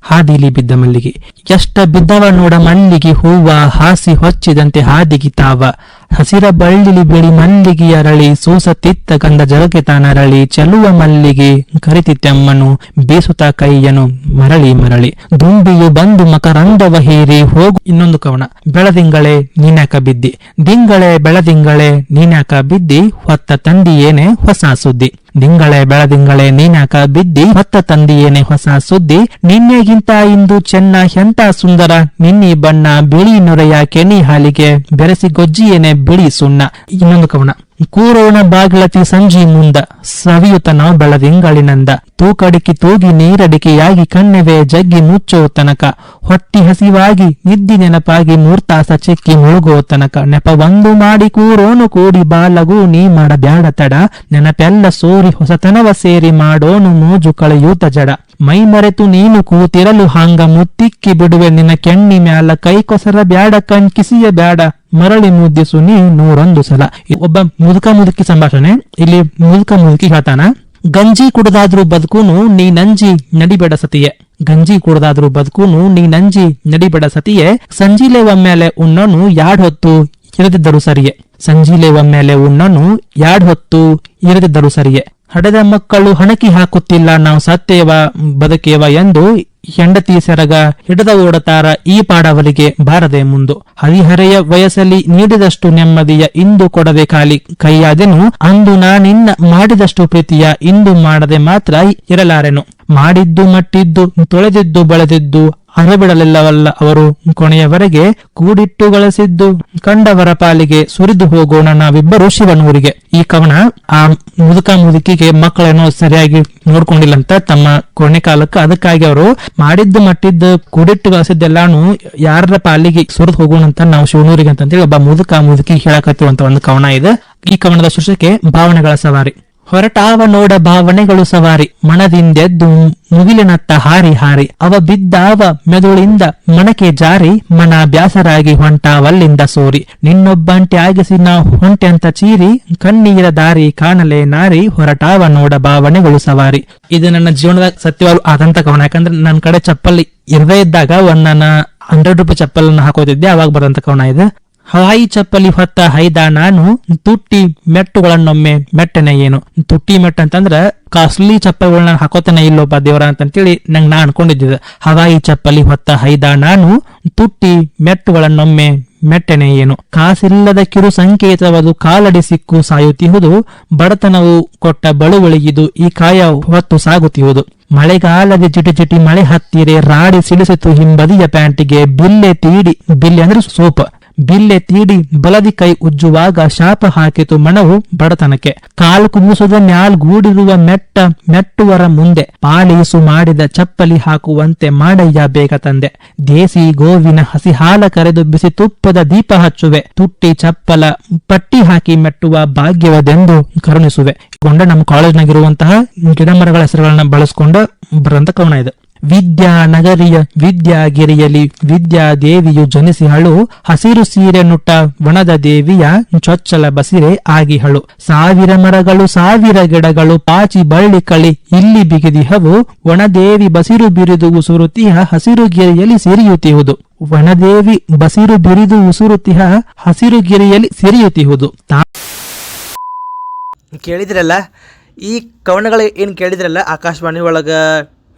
S2: ಹಾದಿಲಿ ಬಿದ್ದ ಮಲ್ಲಿಗೆ. ಎಷ್ಟ ಬಿದ್ದವ ನೋಡ ಮಲ್ಲಿಗೆ ಹೂವ, ಹಾಸಿ ಹೊಚ್ಚಿದಂತೆ ಹಾದಿಗಿ ತಾವ. ಹಸಿರ ಬಳ್ಳಿಲಿ ಬಿಳಿ ಮಲ್ಲಿಗೆ ಅರಳಿ, ಸೂಸತಿತ್ತ ಗಂಧ ಜರಕೆ ತಾನರಳಿ. ಚೆಲುವ ಮಲ್ಲಿಗೆ ಕರಿತಿತ್ತೆಮ್ಮನು ಬೀಸುತ್ತ ಕೈಯನು ಮರಳಿ ಮರಳಿ. ದುಂಬಿಯು ಬಂದು ಮಕರಂದವ ಹೀರಿ ಹೋಗು. ಇನ್ನೊಂದು ಕವನ. ಬೆಳದಿಂಗಳೇ ನೀನ್ಯಾಕ ಬಿದ್ದಿ, ದಿಂಗಳೇ ಬೆಳದಿಂಗಳೇ ನೀನ್ಯಾಕ ಬಿದ್ದಿ, ಹೊತ್ತ ತಂದಿಯೇನೆ ಹೊಸ ಸುದ್ದಿ. ದಿಂಗಳೇ ಬೆಳದಿಂಗಳೇ ನೀನ್ಯಾಕ ಬಿದ್ದಿ, ಹೊತ್ತ ತಂದಿಯೇನೆ ಹೊಸ ಸುದ್ದಿ. ನಿನ್ನೆಗಿಂತ ಇಂದು ಚೆನ್ನ ಎಂತ ಸುಂದರ, ನಿನ್ನಿ ಬಣ್ಣ ಬಿಳಿ ನೊರೆಯ ಕೆನಿ ಹಾಲಿಗೆ ಬೆರೆಸಿ ಗೊಜ್ಜಿಯೇನೆ ಬಿಳಿ ಸುಣ್ಣ. ಇನ್ನೊಂದು ಕವನ. ಕೂರೋಣ ಬಾಗಿಲತಿ ಸಂಜಿ ಮುಂದ, ಸವಿಯುತನ ಬೆಳದಿಂಗಳಿನಂದ. ತೂಕಡಿಕಿ ತೂಗಿ ನೀರಡಿಕೆಯಾಗಿ ಕಣ್ಣೆವೆ ಜಗ್ಗಿ ಮುಚ್ಚೋ ತನಕ. ಹೊಟ್ಟಿ ಹಸಿವಾಗಿ ನಿದ್ದಿ ನೆನಪಾಗಿ ಮೂರ್ತಾಸ ಚೆಕ್ಕಿ ಮುಳುಗೋ ತನಕ. ನೆಪವೊಂದು ಮಾಡಿ ಕೂರೋನು ಕೂಡಿ ಬಾಲಗೂ ನೀ ಮಾಡಬ್ಯಾಡ ತಡ. ನೆನಪೆಲ್ಲ ಸೋರಿ ಹೊಸತನವ ಸೇರಿ ಮಾಡೋನು ಮೋಜು ಕಳೆಯೂತ ಜಡ. ಮೈ ಮರೆತು ನೀನು ಕೂತಿರಲು ಹಾಂಗ ಮುತ್ತಿಕ್ಕಿ ಬಿಡುವೆ ನಿನ್ನ ಕೆಣ್ಣಿ ಮ್ಯಾಲ. ಕೈ ಕೊಸರ ಬ್ಯಾಡ ಕಣ್ ಕಿಸಿಯ ಬ್ಯಾಡ, ಮರಳಿ ಮುದ್ದಿಸು ನೀ 101 ಸಲ. ಒಬ್ಬ ಮುದುಕ ಮುದುಕಿ ಸಂಭಾಷಣೆ. ಇಲ್ಲಿ ಮುದುಕ ಮುದುಕಿ ಹೇಳ್ತಾನ, ಗಂಜಿ ಕುಡದಾದ್ರೂ ಬದುಕೂನು ನೀ ನಂಜಿ ನಡಿಬೇಡ ಸತಿಯೇ. ಗಂಜಿ ಕುಡದಾದ್ರೂ ಬದುಕೂನು ನೀ ನಂಜಿ ನಡಿಬೇಡ ಸತಿಯೇ. ಸಂಜೀಲೆ ಒಮ್ಮೆಲೆ ಉಣ್ಣನು 2 ಹೊತ್ತು ಇರದಿದ್ದರು ಸರಿಯೇ. ಸಂಜೀಲೆ ಒಮ್ಮೆಲೆ ಉಣ್ಣನು 2 ಹೊತ್ತು ಇರದಿದ್ದರು ಸರಿಯೇ. ಹಡೆದ ಮಕ್ಕಳು ಹಣಕಿ ಹಾಕುತ್ತಿಲ್ಲ ನಾವು ಸತ್ತೇವ ಬದುಕೇವ ಎಂದು ಹೆಂಡತಿ ಸೆರಗ ಹಿಡದ ಓಡತಾರ ಈ ಪಾಡವರಿಗೆ ಬಾರದೆ ಮುಂದು. ಹರಿಹರೆಯ ವಯಸ್ಸಲ್ಲಿ ನೀಡಿದಷ್ಟು ನೆಮ್ಮದಿಯ ಇಂದು ಕೊಡದೆ ಖಾಲಿ ಕೈಯಾದೆನು. ಅಂದು ನಾನಿನ್ನ ಮಾಡಿದಷ್ಟು ಪ್ರೀತಿಯ ಇಂದು ಮಾಡದೆ ಮಾತ್ರ ಇರಲಾರೆನು. ಮಾಡಿದ್ದು ಮಟ್ಟಿದ್ದು ತೊಳೆದಿದ್ದು ಬಳದಿದ್ದು ಅರಬಿಡಲಿಲ್ಲವಲ್ಲ ಅವರು ಕೊನೆಯವರೆಗೆ. ಕೂಡಿಟ್ಟು ಗಳಿಸಿದ್ದು ಕಂಡವರ ಪಾಲಿಗೆ ಸುರಿದು ಹೋಗೋಣ ನಾವಿಬ್ಬರು ಶಿವನೂರಿಗೆ. ಈ ಕವನ ಆ ಮುದುಕ ಮುದುಕಿಗೆ ಮಕ್ಕಳೇನೋ ಸರಿಯಾಗಿ ನೋಡ್ಕೊಂಡಿಲ್ಲಂತ ತಮ್ಮ ಕೊನೆ ಕಾಲಕ್ಕೆ. ಅದಕ್ಕಾಗಿ ಅವರು ಮಾಡಿದ್ದು ಮಟ್ಟಿದ್ದು ಕೂಡಿಟ್ಟು ಗಳಿಸಿದ್ದೆಲ್ಲಾನು ಯಾರ ಪಾಲಿಗೆ ಸುರಿದು ಹೋಗೋಣ ಅಂತ ನಾವು ಶಿವನೂರಿಗೆ ಅಂತೇಳಿ ಒಬ್ಬ ಮುದುಕ ಮುದುಕಿ ಹೇಳಕತ್ತಿರುವಂತ ಒಂದು ಕವನ ಇದೆ. ಈ ಕವನದ ಶೀರ್ಷಿಕೆ ಭಾವನೆಗಳ ಸವಾರಿ. ಹೊರಟಾವ ನೋಡ ಭಾವನೆಗಳು ಸವಾರಿ, ಮನದಿಂದೆದ್ದು ಮುಗಿಲಿನತ್ತ ಹಾರಿ ಹಾರಿ. ಅವ ಬಿದ್ದಾವ ಮೆದುಳಿಂದ ಮನಕೆ ಜಾರಿ, ಮನ ಬ್ಯಾಸರಾಗಿ ಹೊಂಟಾವಲ್ಲಿಂದ ಸೋರಿ. ನಿನ್ನೊಬ್ಬಂಟೆ ಆಗಿಸಿ ನಾ ಹೊಂಟೆ ಅಂತ ಚೀರಿ, ಕಣ್ಣೀರ ದಾರಿ ಕಾಣಲೆ ನಾರಿ. ಹೊರಟಾವ ನೋಡ ಭಾವನೆಗಳು ಸವಾರಿ. ಇದು ನನ್ನ ಜೀವನದ ಸತ್ಯವಾದ ಆದಂತ ಕವನ. ಯಾಕಂದ್ರೆ ನನ್ನ ಕಡೆ ಚಪ್ಪಲ್ ಇರದೇ ಇದ್ದಾಗ ನನ್ನ 100 ರೂಪಾಯಿ ಚಪ್ಪಲ್ ಹಾಕೋತಿದ್ದೆ, ಅವಾಗ ಬರೋಂತ ಕವನ ಇದೆ. ಹವಾಯಿ ಚಪ್ಪಲಿ ಹೊತ್ತ ಹೈದ ನಾನು ತುಟ್ಟಿ ಮೆಟ್ಟುಗಳನ್ನೊಮ್ಮೆ ಮೆಟ್ಟನೆ ಏನು. ತುಟ್ಟಿ ಮೆಟ್ಟು ಅಂತಂದ್ರ ಕಾಸ್ಟ್ಲಿ ಚಪ್ಪಲಿಗಳನ್ನ ಹಾಕೋತೇನೆ ಇಲ್ಲೊಬ್ಬ ದೇವರ ಅಂತೇಳಿ ನಾ ಅನ್ಕೊಂಡಿದ್ದೆ. ಹವಾಯಿ ಚಪ್ಪಲಿ ಹೊತ್ತ ಹೈದ ನಾನು ತುಟ್ಟಿ ಮೆಟ್ಟುಗಳನ್ನೊಮ್ಮೆ ಮೆಟ್ಟನೆ ಏನು. ಕಾಸಿಲ್ಲದ ಕಿರು ಸಂಕೇತವದು ಕಾಲಡಿ ಸಿಕ್ಕು ಸಾಯುತ್ತಿಹುದು. ಬಡತನವು ಕೊಟ್ಟ ಬಳುವಳಿಗಿದು ಈ ಕಾಯ ಹೊತ್ತು ಸಾಗುತ್ತಿಹುದು. ಮಳೆಗಾಲದ ಚಿಟಿ ಚಿಟಿ ಮಳೆ ಹತ್ತಿರೆ ರಾಡಿ ಸಿಡಿಸಿತು ಹಿಂಬದಿಯ ಪ್ಯಾಂಟಿಗೆ. ಬಿಲ್ಲೆ ತೀಡಿ, ಬಿಲ್ಲೆ ಅಂದ್ರೆ ಸೋಪ್, ಬಿಲ್ಲೆ ತೀಡಿ ಬಲದಿ ಕೈ ಉಜ್ಜುವಾಗ ಶಾಪ ಹಾಕಿತು ಮಣವು ಬಡತನಕ್ಕೆ. ಕಾಲು ಕುಬುಸದ ಮ್ಯಾಲ್ಗೂಡಿರುವ ಮೆಟ್ಟುವರ ಮುಂದೆ ಪಾಲೀಸು ಮಾಡಿದ ಚಪ್ಪಲಿ ಹಾಕುವಂತೆ ಮಾಡಯ್ಯ ಬೇಗ ತಂದೆ. ದೇಸಿ ಗೋವಿನ ಹಸಿ ಹಾಲ ಕರೆದು ಬಿಸಿ ತುಪ್ಪದ ದೀಪ ಹಚ್ಚುವೆ. ತುಟ್ಟಿ ಚಪ್ಪಲ ಪಟ್ಟಿ ಹಾಕಿ ಮೆಟ್ಟುವ ಭಾಗ್ಯವದೆಂದು ಕರುಣಿಸುವೆ. ಕೊಂಡ ನಮ್ಮ ಕಾಲೇಜ್ನಾಗಿರುವಂತಹ ಗಿಡ ಮರಗಳ ಹೆಸರುಗಳನ್ನ ಬಳಸ್ಕೊಂಡ ಬರಂತ ಕವನ ಇದೆ. ವಿದ್ಯಾನಗರಿಯ ವಿದ್ಯಾಗಿರಿಯಲಿ ವಿದ್ಯಾದೇವಿಯು ಜನಿಸಿಹಳು. ಹಸಿರು ಸೀರೆ ನುಟ್ಟ ವನದ ದೇವಿಯ ಚೊಚ್ಚಲ ಬಸಿರೆ ಆಗಿಹಳು. ಸಾವಿರ ಮರಗಳು ಸಾವಿರ ಗಿಡಗಳು ಪಾಚಿ ಬಳ್ಳಿ ಕಳಿ ಇಲ್ಲಿ ಬಿಗಿದಿಹವು. ವನದೇವಿ ಬಸಿರು ಬಿರಿದು ಉಸುರುತಿಹ ಹಸಿರು ಗಿರಿಯಲ್ಲಿ ಸಿರಿಯುತ್ತಿಹುದು. ವನದೇವಿ ಬಸಿರು ಬಿರಿದು ಉಸುರುತಿಹ ಹಸಿರು ಗಿರಿಯಲ್ಲಿ ಸಿರಿಯುತ್ತಿಹುದು. ಕೇಳಿದ್ರಲ್ಲ ಈ ಕವನಗಳು ಏನು ಕೇಳಿದ್ರಲ್ಲ, ಆಕಾಶವಾಣಿ ಒಳಗೆ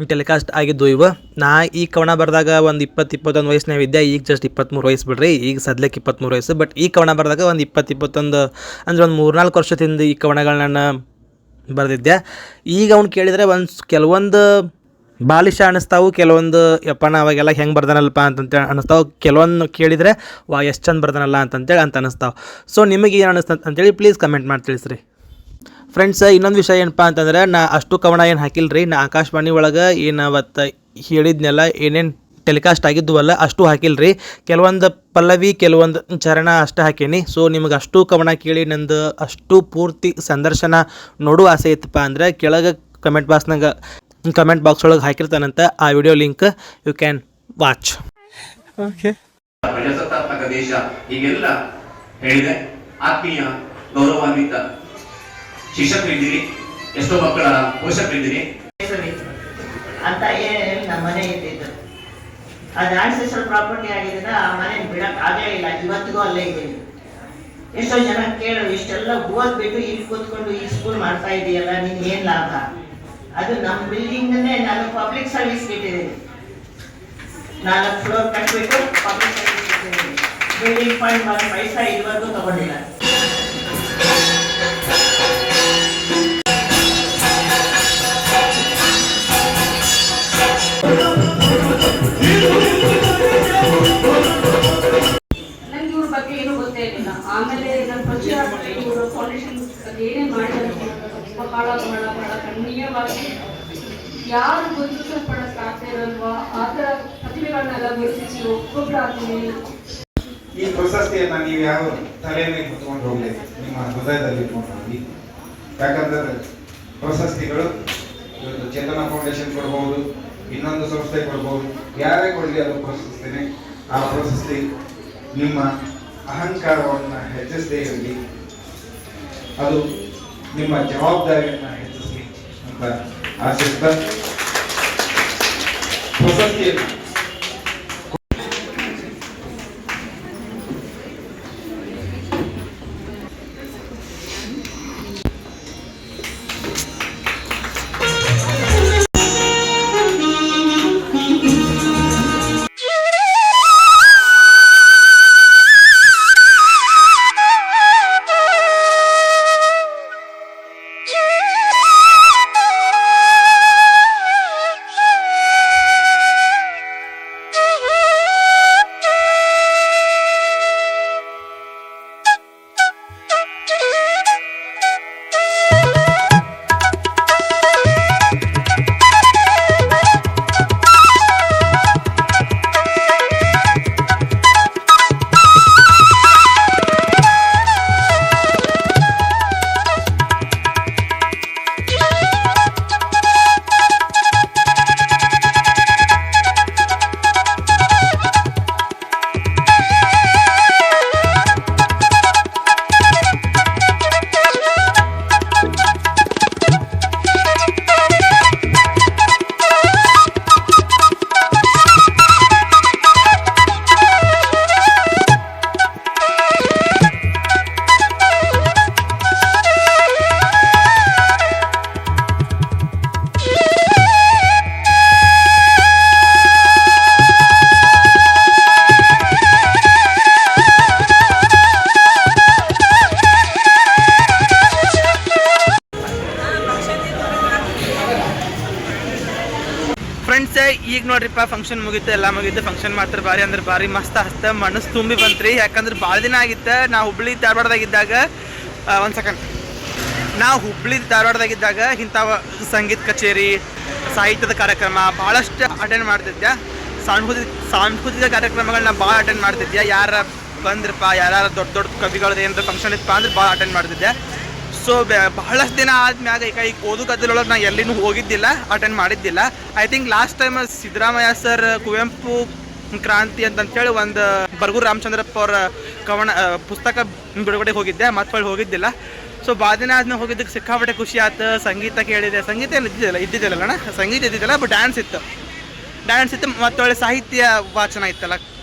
S2: ಟೆಲಿಕಾಸ್ಟ್ ಆಗಿದ್ದು ಇವು. ನಾ ಈ ಕವನ ಬರೆದಾಗ ಒಂದು 20-21 ವಯಸ್ಸಿನಾಗ ಇದ್ದೆ. ಈಗ ಜಸ್ಟ್ 23 ವಯಸ್ಸು ಬಿಡ್ರಿ, ಈಗ ಸದ್ಯಕ್ಕೆ 23 ವಯಸ್ಸು. ಬಟ್ ಈ ಕವನ ಬರೆದಾಗ ಒಂದು 20-21 ಅಂದರೆ ಒಂದು 3-4 ವರ್ಷದಿಂದ ಈ ಕವನಗಳನ್ನ ಬರೆದಿದ್ದೆ. ಈಗ ಅವ್ನು ಕೇಳಿದರೆ ಕೆಲವೊಂದು ಬಾಲಿಶ ಅನ್ನಿಸ್ತಾವು, ಕೆಲವೊಂದು ಯಪ್ಪನ ಅವಾಗೆಲ್ಲ ಹೆಂಗೆ ಬರ್ದಾನಲ್ಪ ಅಂತಂತೇಳಿ ಅನ್ನಿಸ್ತಾವೆ. ಕೆಲವೊಂದು ಕೇಳಿದರೆ ಎಷ್ಟು ಚಂದ ಬರ್ದಾನಲ್ಲ ಅಂತಂತೇಳಿ ಅನ್ನಿಸ್ತಾವೆ. ಸೊ ನಿಮಗೆ ಏನು ಅನ್ನಿಸ್ತ ಅಂತೇಳಿ ಪ್ಲೀಸ್ ಕಮೆಂಟ್ ಮಾಡಿ ತಿಳಿಸ್ರಿ ಫ್ರೆಂಡ್ಸ್. ಇನ್ನೊಂದು ವಿಷಯ ಏನಪ್ಪ ಅಂತಂದ್ರೆ, ನಾ ಅಷ್ಟು ಕವನ ಏನು ಹಾಕಿಲ್ರಿ. ನಾ ಆಕಾಶವಾಣಿ ಒಳಗೆ ಏನು ಅವತ್ತು ಹೇಳಿದ್ನೆಲ್ಲ ಏನೇನು ಟೆಲಿಕಾಸ್ಟ್ ಆಗಿದ್ವಲ್ಲ ಅಷ್ಟು ಹಾಕಿಲ್ರಿ. ಕೆಲವೊಂದು ಪಲ್ಲವಿ ಕೆಲವೊಂದು ಚರಣ ಅಷ್ಟೇ ಹಾಕೀನಿ. ಸೊ ನಿಮಗೆ ಅಷ್ಟು ಕವನ ಕೇಳಿ ನಂದು ಅಷ್ಟು ಪೂರ್ತಿ ಸಂದರ್ಶನ ನೋಡೋ ಆಸೆ ಇತ್ತಪ್ಪ ಅಂದರೆ ಕೆಳಗೆ ಕಮೆಂಟ್ ಬಾಕ್ಸ್ ಒಳಗೆ ಹಾಕಿರ್ತಾನಂತ ಆ video link you can watch. Okay,
S14: ಪ್ರಜಾಸತ್ತಾತ್ಮಕ ದೇಶ ಹೀಗೆಲ್ಲ ಹೇಳಿದೆ. ಆತ್ಮೀಯ ಗೌರವಾನ್ವಿತ ಶಿಕ್ಷಕರಿದ್ದೀರಿ, ಎಷ್ಟೋ ಮಕ್ಕಳ ಪೋಷಕರಿದ್ದೀರಿ
S1: ಅಂತ ಹೇಳಿ ನಮ್ಮ ಮನೆ ಇದ್ದಿದ್ದು. ಅದು ಆನ್ಸೆಸ್ಟ್ರಲ್ ಪ್ರಾಪರ್ಟಿ ಆಗಿದ್ರೆ ಆ ಮನೆ ಬಿಡಕ್ ಆಗೇ ಇಲ್ಲ. ಇವತ್ತಿಗೂ ಅಲ್ಲೇ ಇದ್ದೀನಿ. ಎಷ್ಟೋ ಜನ ಕೇಳೋರು, ಇಷ್ಟೆಲ್ಲ ಓದ್ಬಿಟ್ಟು ಇಲ್ಲಿ ಕೂತ್ಕೊಂಡು ಈ ಸ್ಕೂಲ್ ಮಾಡ್ತಾ ಇದೆಯಲ್ಲ, ನಿನ್ ಏನ್ ಲಾಭ? ಅದು ನಮ್ಮ ಬಿಲ್ಡಿಂಗ್ನೇ ನಾನು ಪಬ್ಲಿಕ್ ಸರ್ವಿಸ್ ಇಟ್ಟಿದ್ದೀನಿ. 4 ಫ್ಲೋರ್ ಕಟ್ಬಿಟ್ಟು ಪಬ್ಲಿಕ್ ಸರ್ವಿಸ್ ಇಟ್ಟಿದ್ದೀನಿ. ಬಿಲ್ಡಿಂಗ್ ಫಂಡ್ 1 ಪೈಸಾ ಇದುವರೆಗೂ ತಗೊಂಡಿಲ್ಲ.
S4: ನಂಗೆ ಇವ್ರ ಬಗ್ಗೆ ಏನೂ ಗೊತ್ತೇ ಇರಲಿಲ್ಲ. ಆಮೇಲೆ ನನ್ನ ಪರಿಚಯ ಇವರು ಫೌಂಡೇಶನ್ ಏನೇ ಮಾಡಿದ್ದಾರೆ ಬಹಳ ಬಹಳ ಬಹಳ ಗಣ್ಯವಾಗಿ ಯಾರು ಗುರುತಿಸಲ್ಪಡಕ್ಕಾಗ್ತಾ ಇರಲ್ವಾ ಆ ಥರ ಪ್ರತಿಭೆಗಳನ್ನೆಲ್ಲ ಗುರುತಿಸಿ ಒಬ್ಬೊಬ್ಬರಾಗ್ತೀನಿ.
S3: ಈ ಪ್ರಶಸ್ತಿಯನ್ನ ನೀವು ಯಾವ ತಲೆ ಮೇಲೆ ಹೊತ್ಕೊಂಡು ಹೋಗ್ಲಿ, ನಿಮ್ಮ ಹೃದಯದಲ್ಲಿ ಇಟ್ಕೊಂಡು ಹೋಗಿ. ಯಾಕಂದ್ರೆ ಪ್ರಶಸ್ತಿಗಳು ಇವತ್ತು ಚೇತನ ಫೌಂಡೇಶನ್ ಕೊಡ್ಬೋದು, ಇನ್ನೊಂದು ಸಂಸ್ಥೆ ಕೊಡ್ಬೋದು, ಯಾರೇ ಕೊಡಲಿ ಅದು ಪ್ರಶಸ್ತಿನೇ. ಆ ಪ್ರಶಸ್ತಿ ನಿಮ್ಮ ಅಹಂಕಾರವನ್ನು ಹೆಚ್ಚಿಸದೇ ಇರಲಿ, ಅದು ನಿಮ್ಮ ಜವಾಬ್ದಾರಿಯನ್ನು ಹೆಚ್ಚಿಸಲಿ ಅಂತ ಆಶಿಸ್ತಾ ಪ್ರಶಸ್ತಿಯನ್ನು
S2: ನೋಡ್ರಿಪ್ಪ, ಫಂಕ್ಷನ್ ಮುಗೀತು, ಎಲ್ಲ ಮುಗೀತು. ಫಂಕ್ಷನ್ ಮಾತ್ರ ಭಾರಿ ಅಂದ್ರೆ ಭಾರಿ ಮಸ್ತ್ ಹಸ್ತ ಮನಸ್ಸು ತುಂಬಿ ಬಂತ್ರಿ. ಯಾಕಂದ್ರೆ ಭಾಳ ದಿನ ಆಗಿತ್ತು. ನಾವು ಹುಬ್ಳಿ ಧಾರವಾಡದಾಗಿದ್ದಾಗ ಒಂದು ಸೆಕೆಂಡ್, ನಾವು ಹುಬ್ಳಿ ಧಾರವಾಡದಾಗಿದ್ದಾಗ ಇಂಥ ಸಂಗೀತ ಕಚೇರಿ, ಸಾಹಿತ್ಯದ ಕಾರ್ಯಕ್ರಮ ಭಾಳಷ್ಟು ಅಟೆಂಡ್ ಮಾಡ್ತಿದ್ದೆ. ಸಾಂಸ್ಕೃತಿಕ ಕಾರ್ಯಕ್ರಮಗಳನ್ನ ಭಾಳ ಅಟೆಂಡ್ ಮಾಡ್ತಿದ್ದೆ. ಯಾರ ಬಂದ್ರಪ್ಪ, ಯಾರು ದೊಡ್ಡ ದೊಡ್ಡ ಕವಿಗಳದ್ದು ಏನಾದ್ರು ಫಂಕ್ಷನ್ ಇತ್ತಪ್ಪ ಅಂದ್ರೆ ಭಾಳ ಅಟೆಂಡ್ ಮಾಡ್ತಿದ್ದೆ. ಸೊ ಬಹಳಷ್ಟು ದಿನ ಆದ್ಮ್ಯಾಗ ಈಗ ಓದು ಗದ್ದಲೊಳಗೆ ನಾನು ಎಲ್ಲಿನೂ ಹೋಗಿದ್ದಿಲ್ಲ, ಅಟೆಂಡ್ ಮಾಡಿದ್ದಿಲ್ಲ. I think last time Siddaramaiah sir Kuvempu ಕ್ರಾಂತಿ ಅಂತಂತೇಳಿ ಒಂದು ಬರ್ಗೂರು ರಾಮಚಂದ್ರಪ್ಪ ಅವರ ಪುಸ್ತಕ ಬಿಡುಗಡೆಗೆ ಹೋಗಿದ್ದೆ, ಮತ್ತೆ ಹೋಗಿದ್ದಿಲ್ಲ. ಸೊ ಭಾಳ ದಿನ ಆದ್ಮೇಲೆ ಹೋಗಿದ್ದಕ್ಕೆ ಸಿಕ್ಕಾಪಟ್ಟೆ ಖುಷಿ ಆಯ್ತು. ಸಂಗೀತ ಕೇಳಿದೆ, ಸಂಗೀತ ಏನು ಇದ್ದಿದ್ದಿಲ್ಲಣ್ಣ, ಸಂಗೀತ ಇದ್ದಿದ್ದಿಲ್ಲ, ಬಟ್ ಡ್ಯಾನ್ಸ್ ಇತ್ತು. ಮತ್ತೊಳ್ಳೆ ಸಾಹಿತ್ಯ ವಾಚನ ಇತ್ತಲ್ಲ,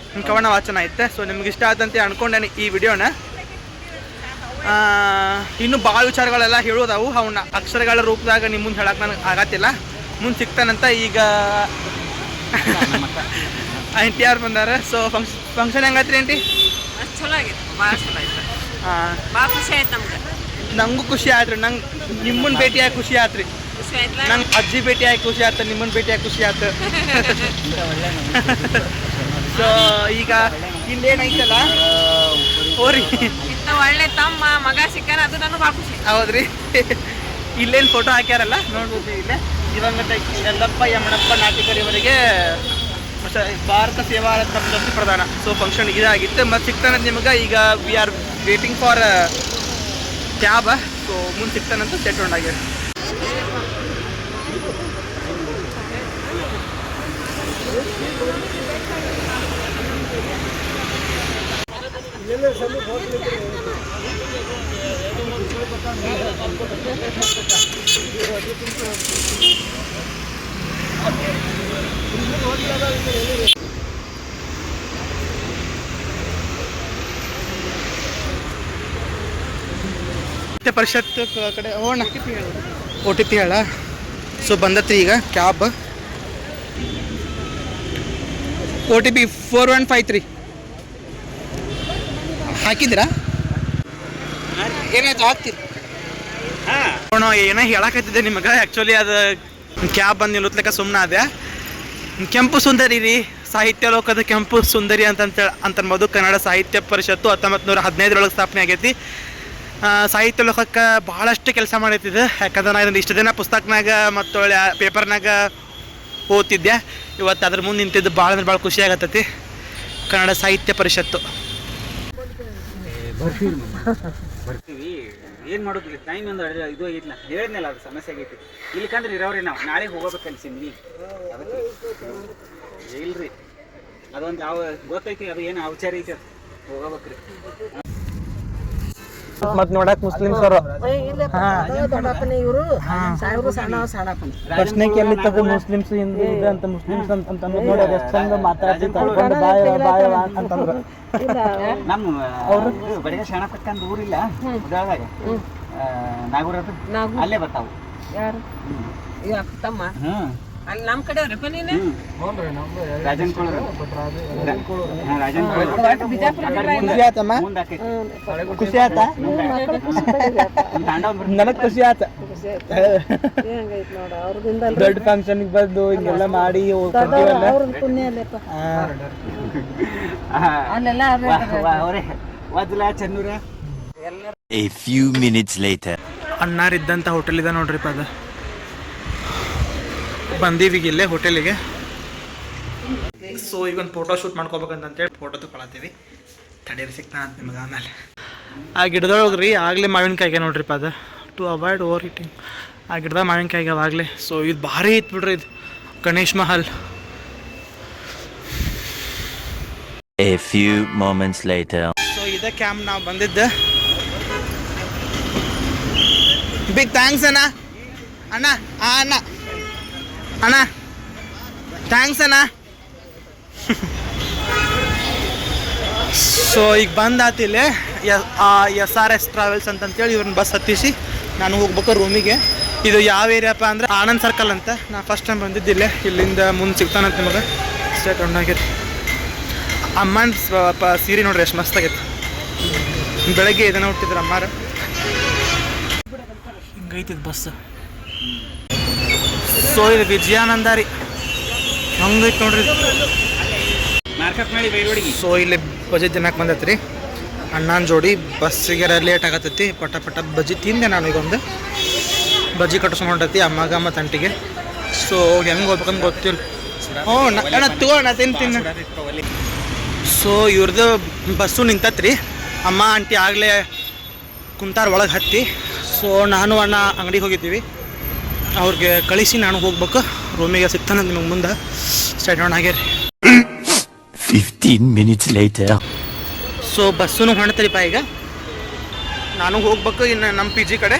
S2: ಕವನ ವಾಚನ ಇತ್ತು. ಸೊ ನಿಮ್ಗೆ ಇಷ್ಟ ಆದಂತೆ ಅನ್ಕೊಂಡೇನೆ ಈ ವಿಡಿಯೋನ. ಇನ್ನೂ ಭಾಳ ವಿಚಾರಗಳೆಲ್ಲ ಹೇಳೋದವು, ಅವನ್ನ ಅಕ್ಷರಗಳ ರೂಪದಾಗ ನಿಮ್ಮ ಮುಂದೆ ಹೇಳಕ್ಕೆ ನನಗೆ ಆಗತ್ತಿಲ್ಲ. ಮುಂದೆ ಸಿಗ್ತಾನಂತ ಈಗ NTR ಬಂದಾರ. ಸೊ ಫಂಕ್ಷನ್ ಹೆಂಗೈತ್ರಿ ಆಂಟಿ?
S1: ಚಲೋ ಆಗಿತ್ತು, ಭಾಳ ಚಲೋ ಆಯ್ತು. ಭಾಳ ಖುಷಿ ಆಯ್ತು ನಮ್ಗೆ.
S2: ನಂಗೂ ಖುಷಿ ಆಯ್ತು. ನಂಗೆ ನಿಮ್ಮನ್ನ ಭೇಟಿಯಾಗಿ ಖುಷಿ ಆಯ್ತು ರೀ. ನಂಗೆ ಅಜ್ಜಿ ಭೇಟಿಯಾಗಿ ಖುಷಿ ಆಯ್ತು, ನಿಮ್ಮನ್ನ ಭೇಟಿಯಾಗಿ ಖುಷಿ ಆಯ್ತು. ಸೊ ಈಗ ಇಲ್ಲೇನೈತಲ್ಲ ಓರಿ,
S1: ಒಳ್ಳೆ ತಮ್ಮ ಮಗ ಸಿಕ್ಕಾರ, ಅದು ನನಗೆ ಭಾಳ ಖುಷಿ.
S2: ಹೌದ್ರಿ. ಇಲ್ಲೇನು ಫೋಟೋ ಹಾಕ್ಯಾರಲ್ಲ ನೋಡ್ಬೋದು. ಇಲ್ಲೇ ದಿವಂಗತ ಯಲ್ಲಪ್ಪ ಯಮಣಪ್ಪ ನಾಟಿಕರಿವರೆಗೆ ಭಾರತ ಸೇವಾ ರತ್ನ ಪ್ರಶಸ್ತಿ ಪ್ರದಾನ. ಸೊ ಫಂಕ್ಷನ್ ಇದಾಗಿತ್ತು. ಮತ್ತು ಸಿಗ್ತಾನೆ ನಿಮ್ಗೆ. ಈಗ we are waiting for cab. So ಮುಂದೆ ಸಿಗ್ತಾನಂತ ಸೆಟ್ ಆಗ್ಯಾರ. ಪರಿಷತ್ ಕಡೆ ಹೋಗೋಣ. OTP ಹೇಳ. ಸೊ ಬಂದತ್ರಿ ಈಗ ಕ್ಯಾಬ್. OTP 4153 ಹಾಕಿದ್ರಾ? ಏನಾಯ್ತು ಹಾಕ್ತೀರಿ? ಹಾಂ ಏನೋ ಹೇಳಕತ್ತಿದ್ದೆ ನಿಮಗೆ. ಆ್ಯಕ್ಚುಲಿ ಅದು ಕ್ಯಾಬ್ ಬಂದು ನಿಲ್ಲುತ್ತಲಿಕ್ಕೆ ಸುಮ್ಮನೆ ಅದೇ. ಕೆಂಪು ಸುಂದರಿ ರೀ, ಸಾಹಿತ್ಯ ಲೋಕದ ಕೆಂಪು ಸುಂದರಿ ಅಂತನ್ಬೋದು. ಕನ್ನಡ ಸಾಹಿತ್ಯ ಪರಿಷತ್ತು 1915 ಸ್ಥಾಪನೆ ಆಗೈತಿ. ಸಾಹಿತ್ಯ ಲೋಕಕ್ಕೆ ಭಾಳಷ್ಟು ಕೆಲಸ ಮಾಡೈತಿದ್ದು. ಯಾಕಂದ್ರೆ ನಾನು ಇದನ್ನು ಇಷ್ಟು ದಿನ ಪುಸ್ತಕನಾಗ ಮತ್ತು ಪೇಪರ್ನಾಗ ಓದ್ತಿದ್ದೆ. ಇವತ್ತು ಅದ್ರ ಮುಂದೆ ನಿಂತಿದ್ದು ಭಾಳ ಅಂದ್ರೆ ಭಾಳ ಖುಷಿ ಆಗತ್ತೈತಿ. ಕನ್ನಡ ಸಾಹಿತ್ಯ ಪರಿಷತ್ತು
S6: ಬರ್ತೀವಿ. ಏನು ಮಾಡೋದಿಲ್ಲ, ಟೈಮ್ ಒಂದು ಇದು ಆಗಿಲ್ಲ. ಹೇಳಿದ್ನಲ್ಲ, ಅದು ಸಮಸ್ಯೆ ಆಗೈತಿ. ಇಲ್ಲಿಕಂದ್ರೆ ಇರೋವ್ರಿ ನಾವು ನಾಳೆ ಹೋಗೋಬೇಕು ಕಲಿಸಿದ್ವಿ. ಅದಕ್ಕೆ ಇಲ್ರಿ, ಅದೊಂದು ಯಾವ ಗೊತ್ತೈತಿ, ಅದು ಏನು ಔಚಾರ ಐತಿ, ಅದು ಹೋಗಬೇಕ್ರಿ.
S2: ಮತ್ತು ನೋಡಕ್ ಮುಸ್ಲಿಮ್ಸ್ ಅವರು ಪ್ರಶ್ನೆಗೆ ಎಲ್ಲಿ ತಗೋ ಮುಸ್ಲಿಮ್ಸ್ ಹಿಂದೂ ಇದೆ ಅಂತ ಮುಸ್ಲಿಮ್ಸ್ ಅಂತ ನೋಡಿ ಎಷ್ಟು ಚಂದ ಮಾತಾಡ್ತಿ ತಗೊಂಡು ಬಾಯ ಅಂತಂದ್ರು.
S6: ನಮ್ಮ ಅವರು ಬಡಿಗ ಶರಣಪಟ್ಟ ಅಂತ ಊರಿಲ್ಲ ಉದಾಳದಾಗ ನಾಗೂರ ಅಲ್ಲೇ ಬರ್ತಾವು.
S1: ಯಾರು ತಮ್ಮ? ಅಲ್ಲಿ ನಮ್ಮ ಕಡೆ
S6: ರಾಜನ್ ಕೊಳರು
S2: ಖುಷಿ ಆತ. ನನಗೆ ಖುಷಿ ಆತ. ದೊಡ್ಡ ಫಂಕ್ಷನ್ಗೆ ಬಂದು ಹಿಂಗೆಲ್ಲ ಮಾಡಿ
S5: A few minutes later.
S2: ಅಣ್ಣಾರಿದ್ದಂಥ ಹೋಟೆಲ್ ಇದೆ ನೋಡ್ರಿಪ್ಪ. ಅದು ಬಂದೀವಿಗೆ ಇಲ್ಲೇ ಹೋಟೆಲಿಗೆ. ಸೊ ಈಗ ಒಂದು ಫೋಟೋ ಶೂಟ್ ಮಾಡ್ಕೋಬೇಕಂತೇಳಿ ಫೋಟೋ ತಗೊಳತ್ತೀವಿ. ತಡೀರಿ ಸಿಗ್ತಾನ ಅಂತ ನಿಮಗೆ ಆಮೇಲೆ. ಆ ಗಿಡದೊಳಗೆ ರೀ ಆಗಲೇ ಮಾವಿನಕಾಯಿಗೆ ನೋಡ್ರಿಪ್ಪ. ಅದು ಟು ಅವಾಯ್ಡ್ ಓವರ್ ಹೀಟಿಂಗ್. ಆ ಗಿಡದ ಮಾವಿನಕಾಯಿಗೆ ಅವಾಗಲೇ. ಸೊ ಇದು ಭಾರಿ ಇತ್ತು ಬಿಡ್ರಿ. ಇದು Ganesh Mahal.
S5: A few moments later.
S2: So ಇದೇ ಕ್ಯಾಂಪ್ ನಾವು ಬಂದಿದ್ದು. ಬಿಗ್ ಥ್ಯಾಂಕ್ಸ್ ಅಣ್ಣ. ಅಣ್ಣ ಅಣ್ಣ ಅಣ್ಣ ಥ್ಯಾಂಕ್ಸ್ ಅಣ್ಣ. ಸೊ ಈಗ ಬಂದಾತಿಲ್ಲ SRS ಟ್ರಾವೆಲ್ಸ್ ಅಂತಂತೇಳಿ ಇವ್ರನ್ನ ಬಸ್ ಹತ್ತಿಸಿ ನಾನು ಹೋಗ್ಬೇಕು ರೂಮಿಗೆ. ಇದು ಯಾವ ಏರಿಯಾಪ್ಪ ಅಂದ್ರೆ ಆನಂದ್ ಸರ್ಕಲ್ ಅಂತ. ನಾನು ಫಸ್ಟ್ ಟೈಮ್ ಬಂದಿದ್ದಿಲ್ಲ. ಇಲ್ಲಿಂದ ಮುಂದೆ ಸಿಗ್ತಾನಂತ ನಿಮಗೆ. ಸ್ಟೇಟ್ ಆಗೈತಿ. ಅಮ್ಮನ ಸೀರೆ ನೋಡ್ರಿ ಎಷ್ಟು ಮಸ್ತ್ ಆಗೈತಿ. ಬೆಳಗ್ಗೆ ಇದನ್ನ ಹುಟ್ಟಿದ್ರು ಅಮ್ಮಾರ. ಹಿಂಗೈತಿದ್ ಬಸ್. ಸೊ ಇದು ವಿಜಯಾನಂದ ರೀ. ಹಂಗೈತೆ ನೋಡ್ರಿ.
S6: ಮಾರ್ಕಪ್ ಮಾಡಿ ಬೈರೋಡಿಗೆ.
S2: ಸೊ ಇಲ್ಲಿ ಬಜಿ ತಿನ್ನಕ್ಕೆ ಬಂದೈತೆ ರೀ ಅಣ್ಣನ ಜೋಡಿ. ಬಸ್ಸಿಗೆ ಲೇಟ್ ಆಗತ್ತೈತಿ. ಪಟ ಪಟ ಬಜ್ಜಿ ತಿಂದೆ ನಾನು. ಈಗ ಒಂದು ಬಜ್ಜಿ ಕಟ್ಟಿಸ್ಕೊಂಡೈತಿ ಅಮ್ಮಗೆ ಮತ್ತು ಅಂಟಿಗೆ. ಸೊ ಹೆಂಗೆ ಹೋಗ್ಬೇಕಂತ ಗೊತ್ತಿಲ್ಲ. ಹ್ಞೂ ಅಣ್ಣ ತಗೋಣ ತಿಂತೀನಿ. ಸೊ ಇವ್ರದ್ದು ಬಸ್ಸು ನಿಂತತ್ರಿ. ಅಮ್ಮ ಆಂಟಿ ಆಗಲೇ ಕುಂತಾರ ಒಳಗೆ ಹತ್ತಿ. ಸೊ ನಾನು ಅಣ್ಣ ಅಂಗಡಿಗೆ ಹೋಗಿದ್ದೀವಿ. ಅವ್ರಿಗೆ ಕಳಿಸಿ ನಾನು ಹೋಗ್ಬೇಕು ರೂಮಿಗೆ. ಸಿಗ್ತಾನೆ ನಿಮಗೆ ಮುಂದೆ. ಸ್ಟಾರ್ಟ್ ಆನ್ ಆಗ್ಯಾರ.
S5: 15 minutes later.
S2: ಸೊ ಬಸ್ಸೂ ಹೊಣ್ತರಿಪ್ಪ. ಈಗ ನಾನು ಹೋಗ್ಬೇಕು ಇನ್ನು ನಮ್ಮ ಪಿ ಜಿ ಕಡೆ.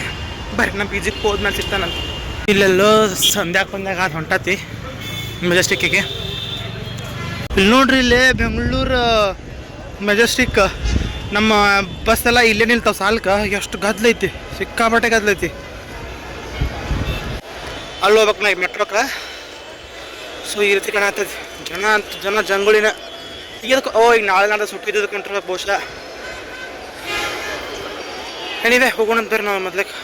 S2: ಬರ್ರಿ ನಮ್ಮ ಪಿ ಜಿಗೆ ಹೋದ್ಮೇಲೆ ಸಿಗ್ತಾನಂತ. ಇಲ್ಲೆಲ್ಲೋ ಸಂಧ್ಯಾಗ ಬಂದಾಗ ಅದು ಹೊಂಟತಿ ಮೆಜೆಸ್ಟಿಕ್ಕಿಗೆ. ಇಲ್ಲಿ ನೋಡ್ರಿ, ಇಲ್ಲೇ ಬೆಂಗಳೂರು ಮೆಜೆಸ್ಟಿಕ್ ನಮ್ಮ ಬಸ್ ಎಲ್ಲ ಇಲ್ಲೇ ನಿಲ್ತಾವೆ ಸಾಲ್ಕ. ಎಷ್ಟು ಗದ್ಲೈತಿ, ಸಿಕ್ಕಾಪಟ್ಟೆ ಗದ್ಲೈತಿ. ಅಲ್ಲಿ ಹೋಗ್ಬೇಕು ನಾ ಮೆಟ್ರೋಕ್ಕೆ. ಸೊ ಈ ರೀತಿ ಕಾಣತ್ತೈತಿ. ಜನ ಜಂಗುಳಿನ. ಈಗ ಈಗ ನಾಳೆ ನಾಳೆ ಸುಟ್ಟಿದ್ದು ಕಂಟ್ರೋಲ್ ಬಹುಶಃ. ಏನಿದೆ ಹೋಗೋಣ ಅಂತ ನಾವು ಮೊದ್ಲಕ್ಕೆ.